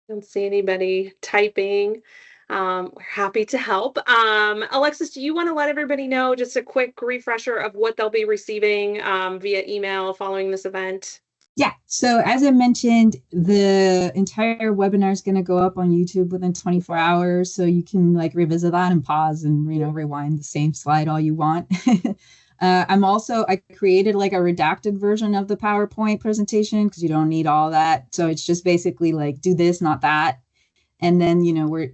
Don't see anybody typing. We're happy to help. Alexis, do you want to let everybody know just a quick refresher of what they'll be receiving via email following this event? Yeah, so as I mentioned, the entire webinar is going to go up on YouTube within 24 hours. So you can revisit that and pause and, rewind the same slide all you want. I created a redacted version of the PowerPoint presentation because you don't need all that. So it's just basically do this, not that. And then,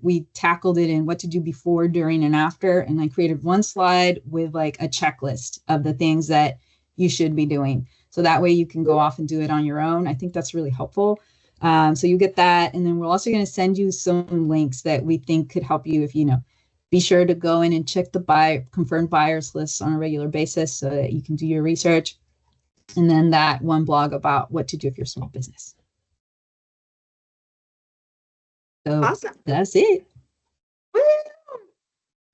we tackled it in what to do before, during, and after. And I created one slide with a checklist of the things that you should be doing. So that way you can go off and do it on your own. I think that's really helpful. So you get that. And then we're also going to send you some links that we think could help you if, be sure to go in and check the confirmed buyers lists on a regular basis so that you can do your research. and then that one blog about what to do if you're a small business. So Awesome. That's it. Woo!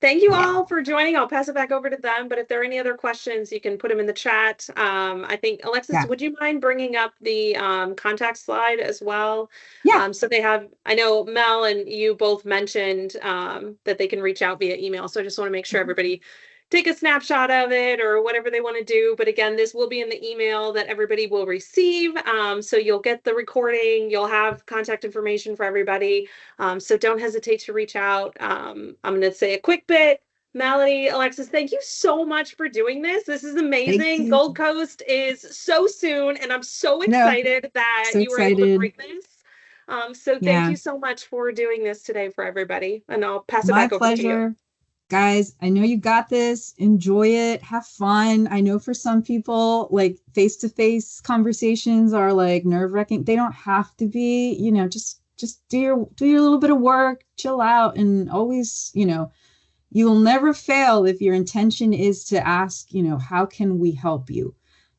Thank you all for joining. I'll pass it back over to them. But if there are any other questions, you can put them in the chat. I think, Alexis, would you mind bringing up the contact slide as well? Yeah. So they have, I know Mel and you both mentioned that they can reach out via email. So I just want to make sure everybody take a snapshot of it or whatever they want to do. But again, this will be in the email that everybody will receive. So you'll get the recording, you'll have contact information for everybody. So don't hesitate to reach out. I'm going to say a quick bit. Melody, Alexis, thank you so much for doing this. This is amazing. Gold Coast is so soon, and I'm so excited that you were able to bring this. So thank you so much for doing this today for everybody. And I'll pass it back over to you. Guys, I know you got this. Enjoy it. Have fun. I know for some people, like face-to-face conversations are like nerve-wracking. They don't have to be, you know, just do your little bit of work, chill out, and always, you know, you will never fail if your intention is to ask, you know, how can we help you?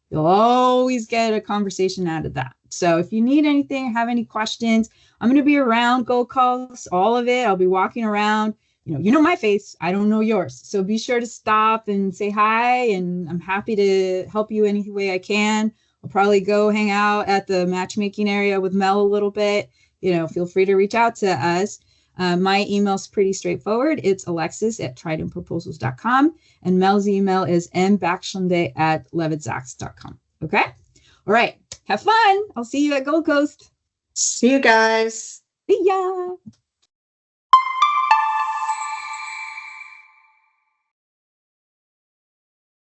You'll always get a conversation out of that. So if you need anything, have any questions, I'm going to be around Gold Coast, all of it. I'll be walking around. You know my face. I don't know yours. So be sure to stop and say hi. And I'm happy to help you any way I can. I'll probably go hang out at the matchmaking area with Mel a little bit. You know, feel free to reach out to us. My email's pretty straightforward. It's alexis@tridentproposals.com. And Mel's email is mbakhshandeh@LevtiZacks.com. Okay? All right. Have fun. I'll see you at Gold Coast. See you guys. See ya.